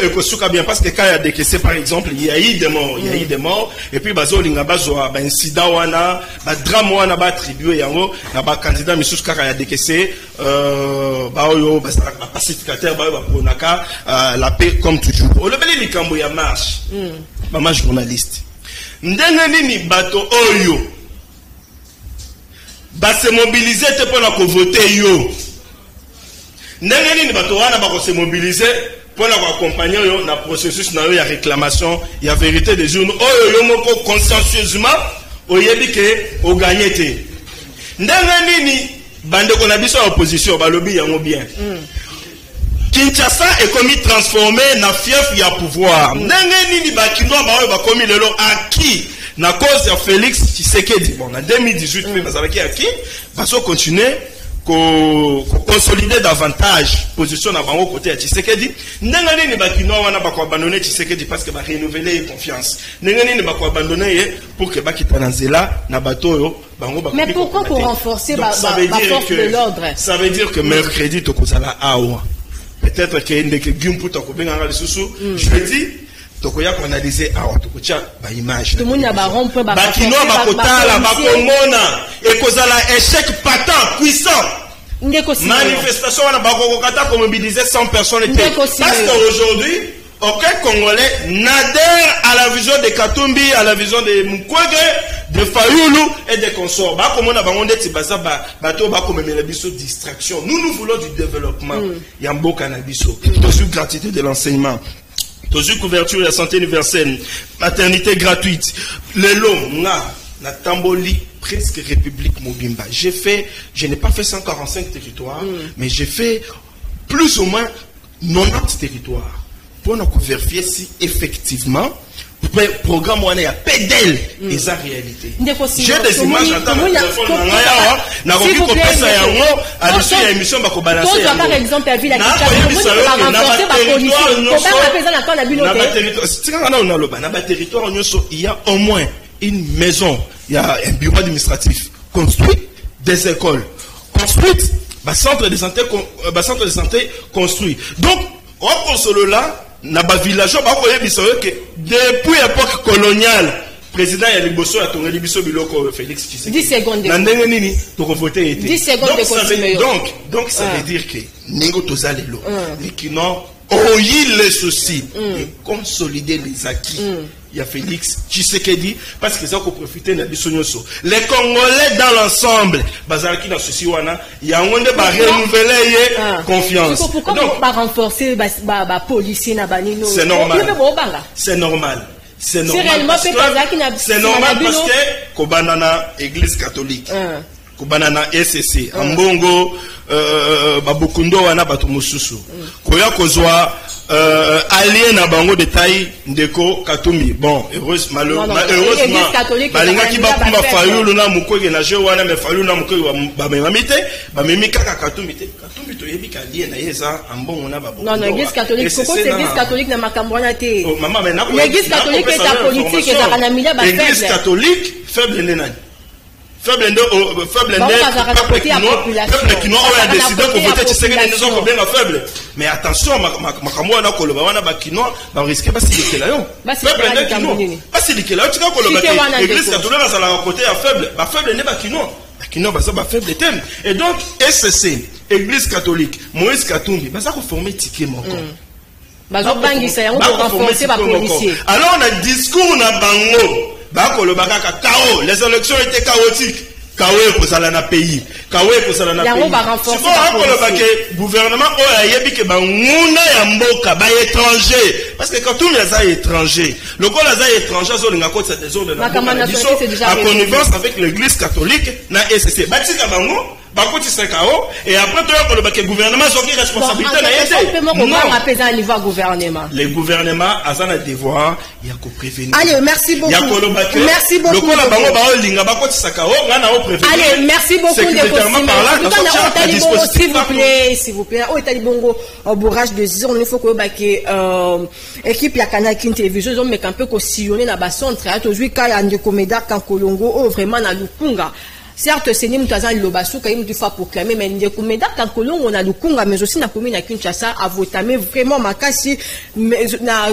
Et que souka bien parce que quand il y a décaissé par exemple il y a eu des morts et puis bazo linga bazo ba incident wana ba drame wana ba attribuer yango na ba candidat misusu kaka ya décaissé ba oyo ba pacificateur ba ponaka la paix comme toujours. O lebeli likambo ya marche. Ba journaliste. Ndenge nini bato oyo ba se mobiliser te pour la voter yo. Ndenge nini bato wana ba se mobiliser pour la accompagner yo na processus na yo ya réclamation ya vérité des urnes oyo yo moko consciencieusement oyebi ke o gagner te. Ndenge nini bandeko na biso opposition ba lobby yango bien. Kinshasa est commis transformé na fief ya pouvoir. Ndenge nini ba kinwa ba oyo ba commis lelo acquis na cause ya Félix Tshisekedi. Bon, en 2018 mais bazalaki acquis, baso continuer consolider davantage position na bango côté ya Tshisekedi. Ndenge nini bakino wana bako abandonner Tshisekedi parce que ba renouveler confiance. Ndenge nini bako abandonner pour que bakita na nzela na bato bango bako. Mais pourquoi pour renforcer la force de l'ordre? Ça veut dire que mercredi to kozala awa. Peut-être que ndeke gimpu to kobenga nga lisusu. Jeudi tokoya ko analyser awa to kocha ba image. Tout le monde a ba rompre ba bakino bakotala bakomona et kozala échec patent puissant. Manifestation wana bakokata ko mobiliser 100 personnes. Parce qu'aujourd'hui aucun Congolais n'adhère à la vision de Katumbi, à la vision de Mukwege, de Fayoulou et des consorts. Bah comme on a bandé Tibasa, bateau bah comme biso distraction. Nous voulons du développement. Yambo Canabiso. Toujours gratuité de l'enseignement. Toujours couverture de la santé universelle. Maternité gratuite. Le long na Tamboli presque République Mobimba. Je n'ai pas fait 145 territoires, mais j'ai fait plus ou moins 90 territoires. Pour nous vérifier si effectivement le programme où on est à pédale et sa réalité. J'ai des images en tant que téléphone n'a pas pu couper ça à l'issue de l'émission va balancer. Par exemple à Ville territoire il y a au moins une maison, il y a un bureau administratif construit, des écoles construites, un centre de santé construit. Donc on console là na ba villageois ba ko yebiso que depuis l'époque coloniale président ya liboso ya tongeli biso biloko Félix Tshisekedi 10 secondes na ndenge nini to voter été 10 secondes de continuer donc ça veut dire que ningo tozalelo likino oyi les soucis et consolider les acquis il y a Félix Tshisekedi parce que ça ko profiter na biso nyoso les Congolais dans l'ensemble bazalaki na souci wana ya ngonde ba renouveler confiance pourquoi pas renforcer ba policiers na banino c'est normal c'est normal c'est normal parce que kobanana église catholique kobanana SCC ambongo babukundo wana bato mususu koya kozwa allié na bango de taille ndeko Katumbi bon heureusement balinga ki bakuma Fayulu na Mukwege na je wana me Fayulu na Mukwege ba memite ba memika ka Katumbi to yebika allié na yeza ambongo na babukundo non église catholique pourquoi c'est église catholique na makambo na te maman mais na l'église catholique est ta politique et ça na mila ba faible église catholique faible nena faible mais attention makambo na koloba wana bakino ba risquer ba silikela yo église catholique ça la côté à faible ba faible ne bakino ba faible thème et donc SCC église catholique Moïse Katumbi ba ça ko former ticket moko bazo bangisa yango pour renforcer ba policiers alors on a discours na bango les élections étaient chaotiques. Kawe kozala na pays. Kawe kozala na pays. Le gouvernement a yebi ke ba nguna ya mboka ba étranger parce que quand tout les étrangers, le col les étrangers zo linga kotsa des zones na en connivence avec l'église catholique na SCC. Batika bango bakoti sekao et après tout le gouvernement a une responsabilité na yete. Non, gouvernement. Le gouvernement a un devoir, il y a qu'à prévenir. Allez, merci beaucoup. Merci beaucoup. Allez, merci beaucoup de s'il vous plaît. Au Talibongo, au bourrage de Zizon, il faut que l'équipe ya Canal Kin Télévision, mais un peu sillonner na centre, aujourd'hui, quand il y a un Komeda, quand Kolongo, vraiment na Lupunga. Certes, c'est nous qui avons l'obasso quand même du fois proclamé, mais nous comme dans Colombo on a le Congo, mais aussi na commune à Kinshasa a voté, mais vraiment makasi,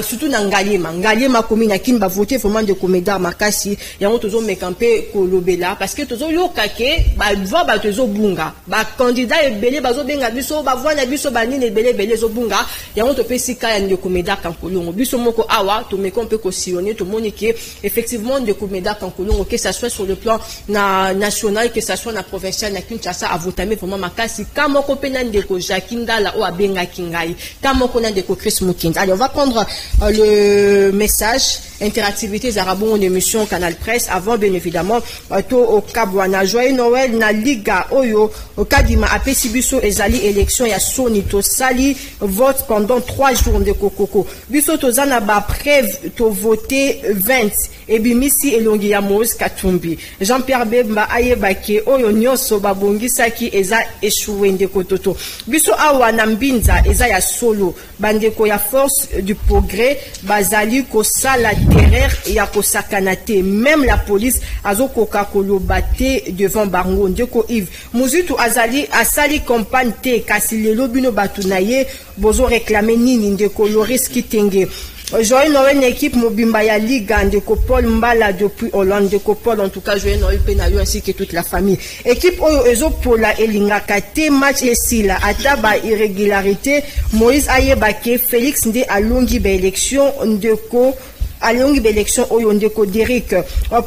surtout na Ngaliema commune à Kinba voté vraiment de coméda makasi, et on toujours me camper Kolobela parce que toujours yo kake, ba voix ba toujours bunga, ba candidat et belé bazo benga biso, ba voix na biso banine belé zo bunga, et on te peut si kaya de coméda quand Colombo, biso moko awa, to me camper ko sillonner, to moniquer effectivement de coméda quand Colombo, que ça soit sur le plan national que ça soit na provincial na Kinshasa a voté vraiment makasi kama ko pena ndeko Jakingala ou abenga kingai kama ko na ndeko Chris Mukinzi. Allez, on va prendre le message interactivité zarabon en émission Canal Presse avant bien évidemment to au Kabwana joyeux Noël na liga oyo au kadima apesi biso ezali élection ya soni to sali vote pendant 3 jours de kokoko biso to zana ba preuve to voter 20 et bimisi elongi ya Moïse Katumbi Jean-Pierre Bemba aye bake oyo nyonso babongisaki eza échoué ndeko toto biso awa na mbinza eza ya solo bandeko ya force du progrès bazali kosala terreur ya kosakana te même la police azokoka koloba te devant bango ndeko Yves Muzitu azali asali campagne te kasi lelo bino batu na ye bozo réclamer nini ndeko Loris Kitenge Joyeux Noël une équipe mobimba ya Liga ndeko Paul Mbala depuis Hollande ndeko Paul en tout cas Joyeux Noël Penayo ainsi que toute la famille équipe oyo ezopola elingaka te match esila ataba irrégularité Moïse Ayebake Félix nde alongi ba élection ndeko alongi ba élection oyo ndeko Derrick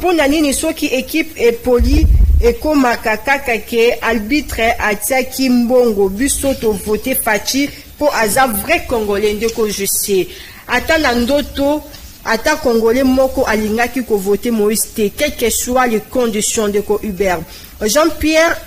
pona nini soki équipe e poli ekomaka kaka ke arbitre atiaki mbongo biso to voter Fachi po aza vrai congolais ndeko je sais ata na ndoto ata congolais moko alingaki ko voter Moïse te quelles que soient les conditions de ko Hubert Jean-Pierre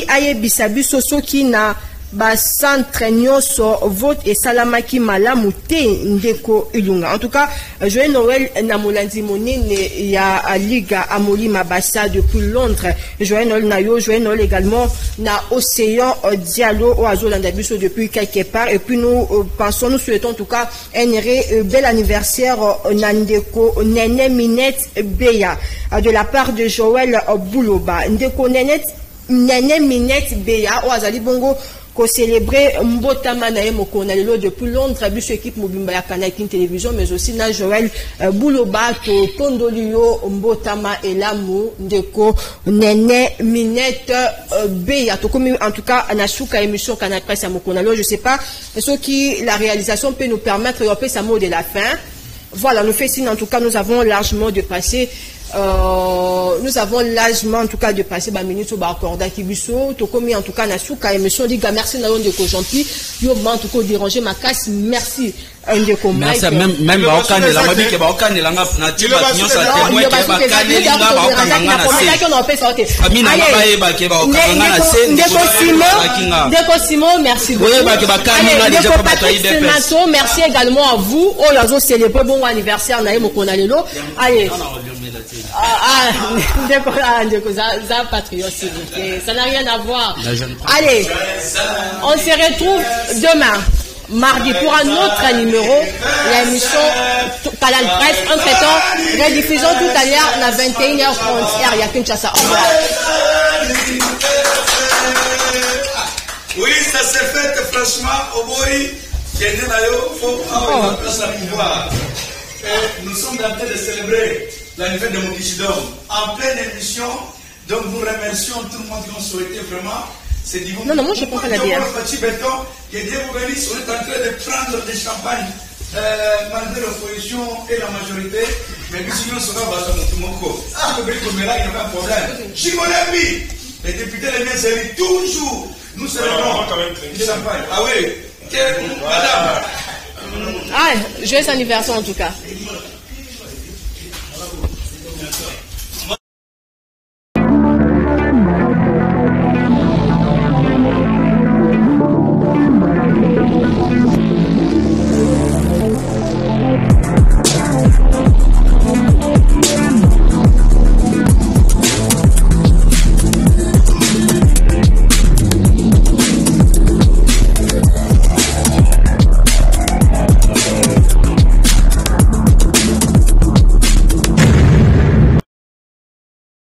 ayebisa biso soki na ba centre nyonso vote et salamaki malamu te ndeko Ilunga en tout cas Joyeux Noël na molandi monene ya Liga Amoli Mabassa depuis Londres Joyeux Noël na yo Joyeux Noël également na Océan Diallo au Azolanda biso depuis quelque part et puis nous souhaitons en tout cas un bel anniversaire nandeko Nene Minette Beya de la part de Joël Bouloba ndeko Nene Minette Beya au Azali Bongo ko célébrer mbotama na ye mokona lelo depuis Londres biso équipe mobimba ya Canal Télévision mais aussi na Joël Bouloba to tondolio mbotama elamu ndeko Nene Minette Beya to comme en tout cas na suka émission Canal Presse mokona lelo je sais pas ce qui la réalisation peut nous permettre de passer sa mot de la fin voilà nous fait signe en tout cas nous avons largement dépassé en tout cas de passer ba minute ba accorda kibiso to komi en tout cas na suka émission diga merci na yonde ko Jean-Pierre yo ba en tout cas déranger ma casse merci ndeko Mike même ba okane la mabi ke ba okane la na tiba nyonso témoin ke ba kane la ba okane na se amina ba e ba ke ba okane na se ndeko Simon merci beaucoup oui ba ke ba kane na déjà ko ba to IDPS merci également à vous oh lazo célébrer bon anniversaire na ye mokona lelo allez ça patriote ça n'a rien à voir allez on se retrouve demain mardi pour un autre numéro l'émission Canal Presse entre temps rediffusion tout à l'heure à 21h30 il y a Kinshasa au revoir oui ça s'est fait franchement au Bori nous sommes en train de célébrer l'anniversaire de Mokichidom en pleine émission. Donc nous remercions tout le monde qui ont souhaité vraiment. C'est dimanche. Non, moi je prends pas la bière. Que Dieu vous bénisse. On est en train de prendre des champagnes malgré l'opposition et la majorité. Mais nous sera basé dans tout mon corps. Ah, le il n'y a pas de problème. Chimolembi, les députés les miens seront toujours. Nous serons du champagne. Ah oui, madame. Ah, joyeux anniversaire en tout cas.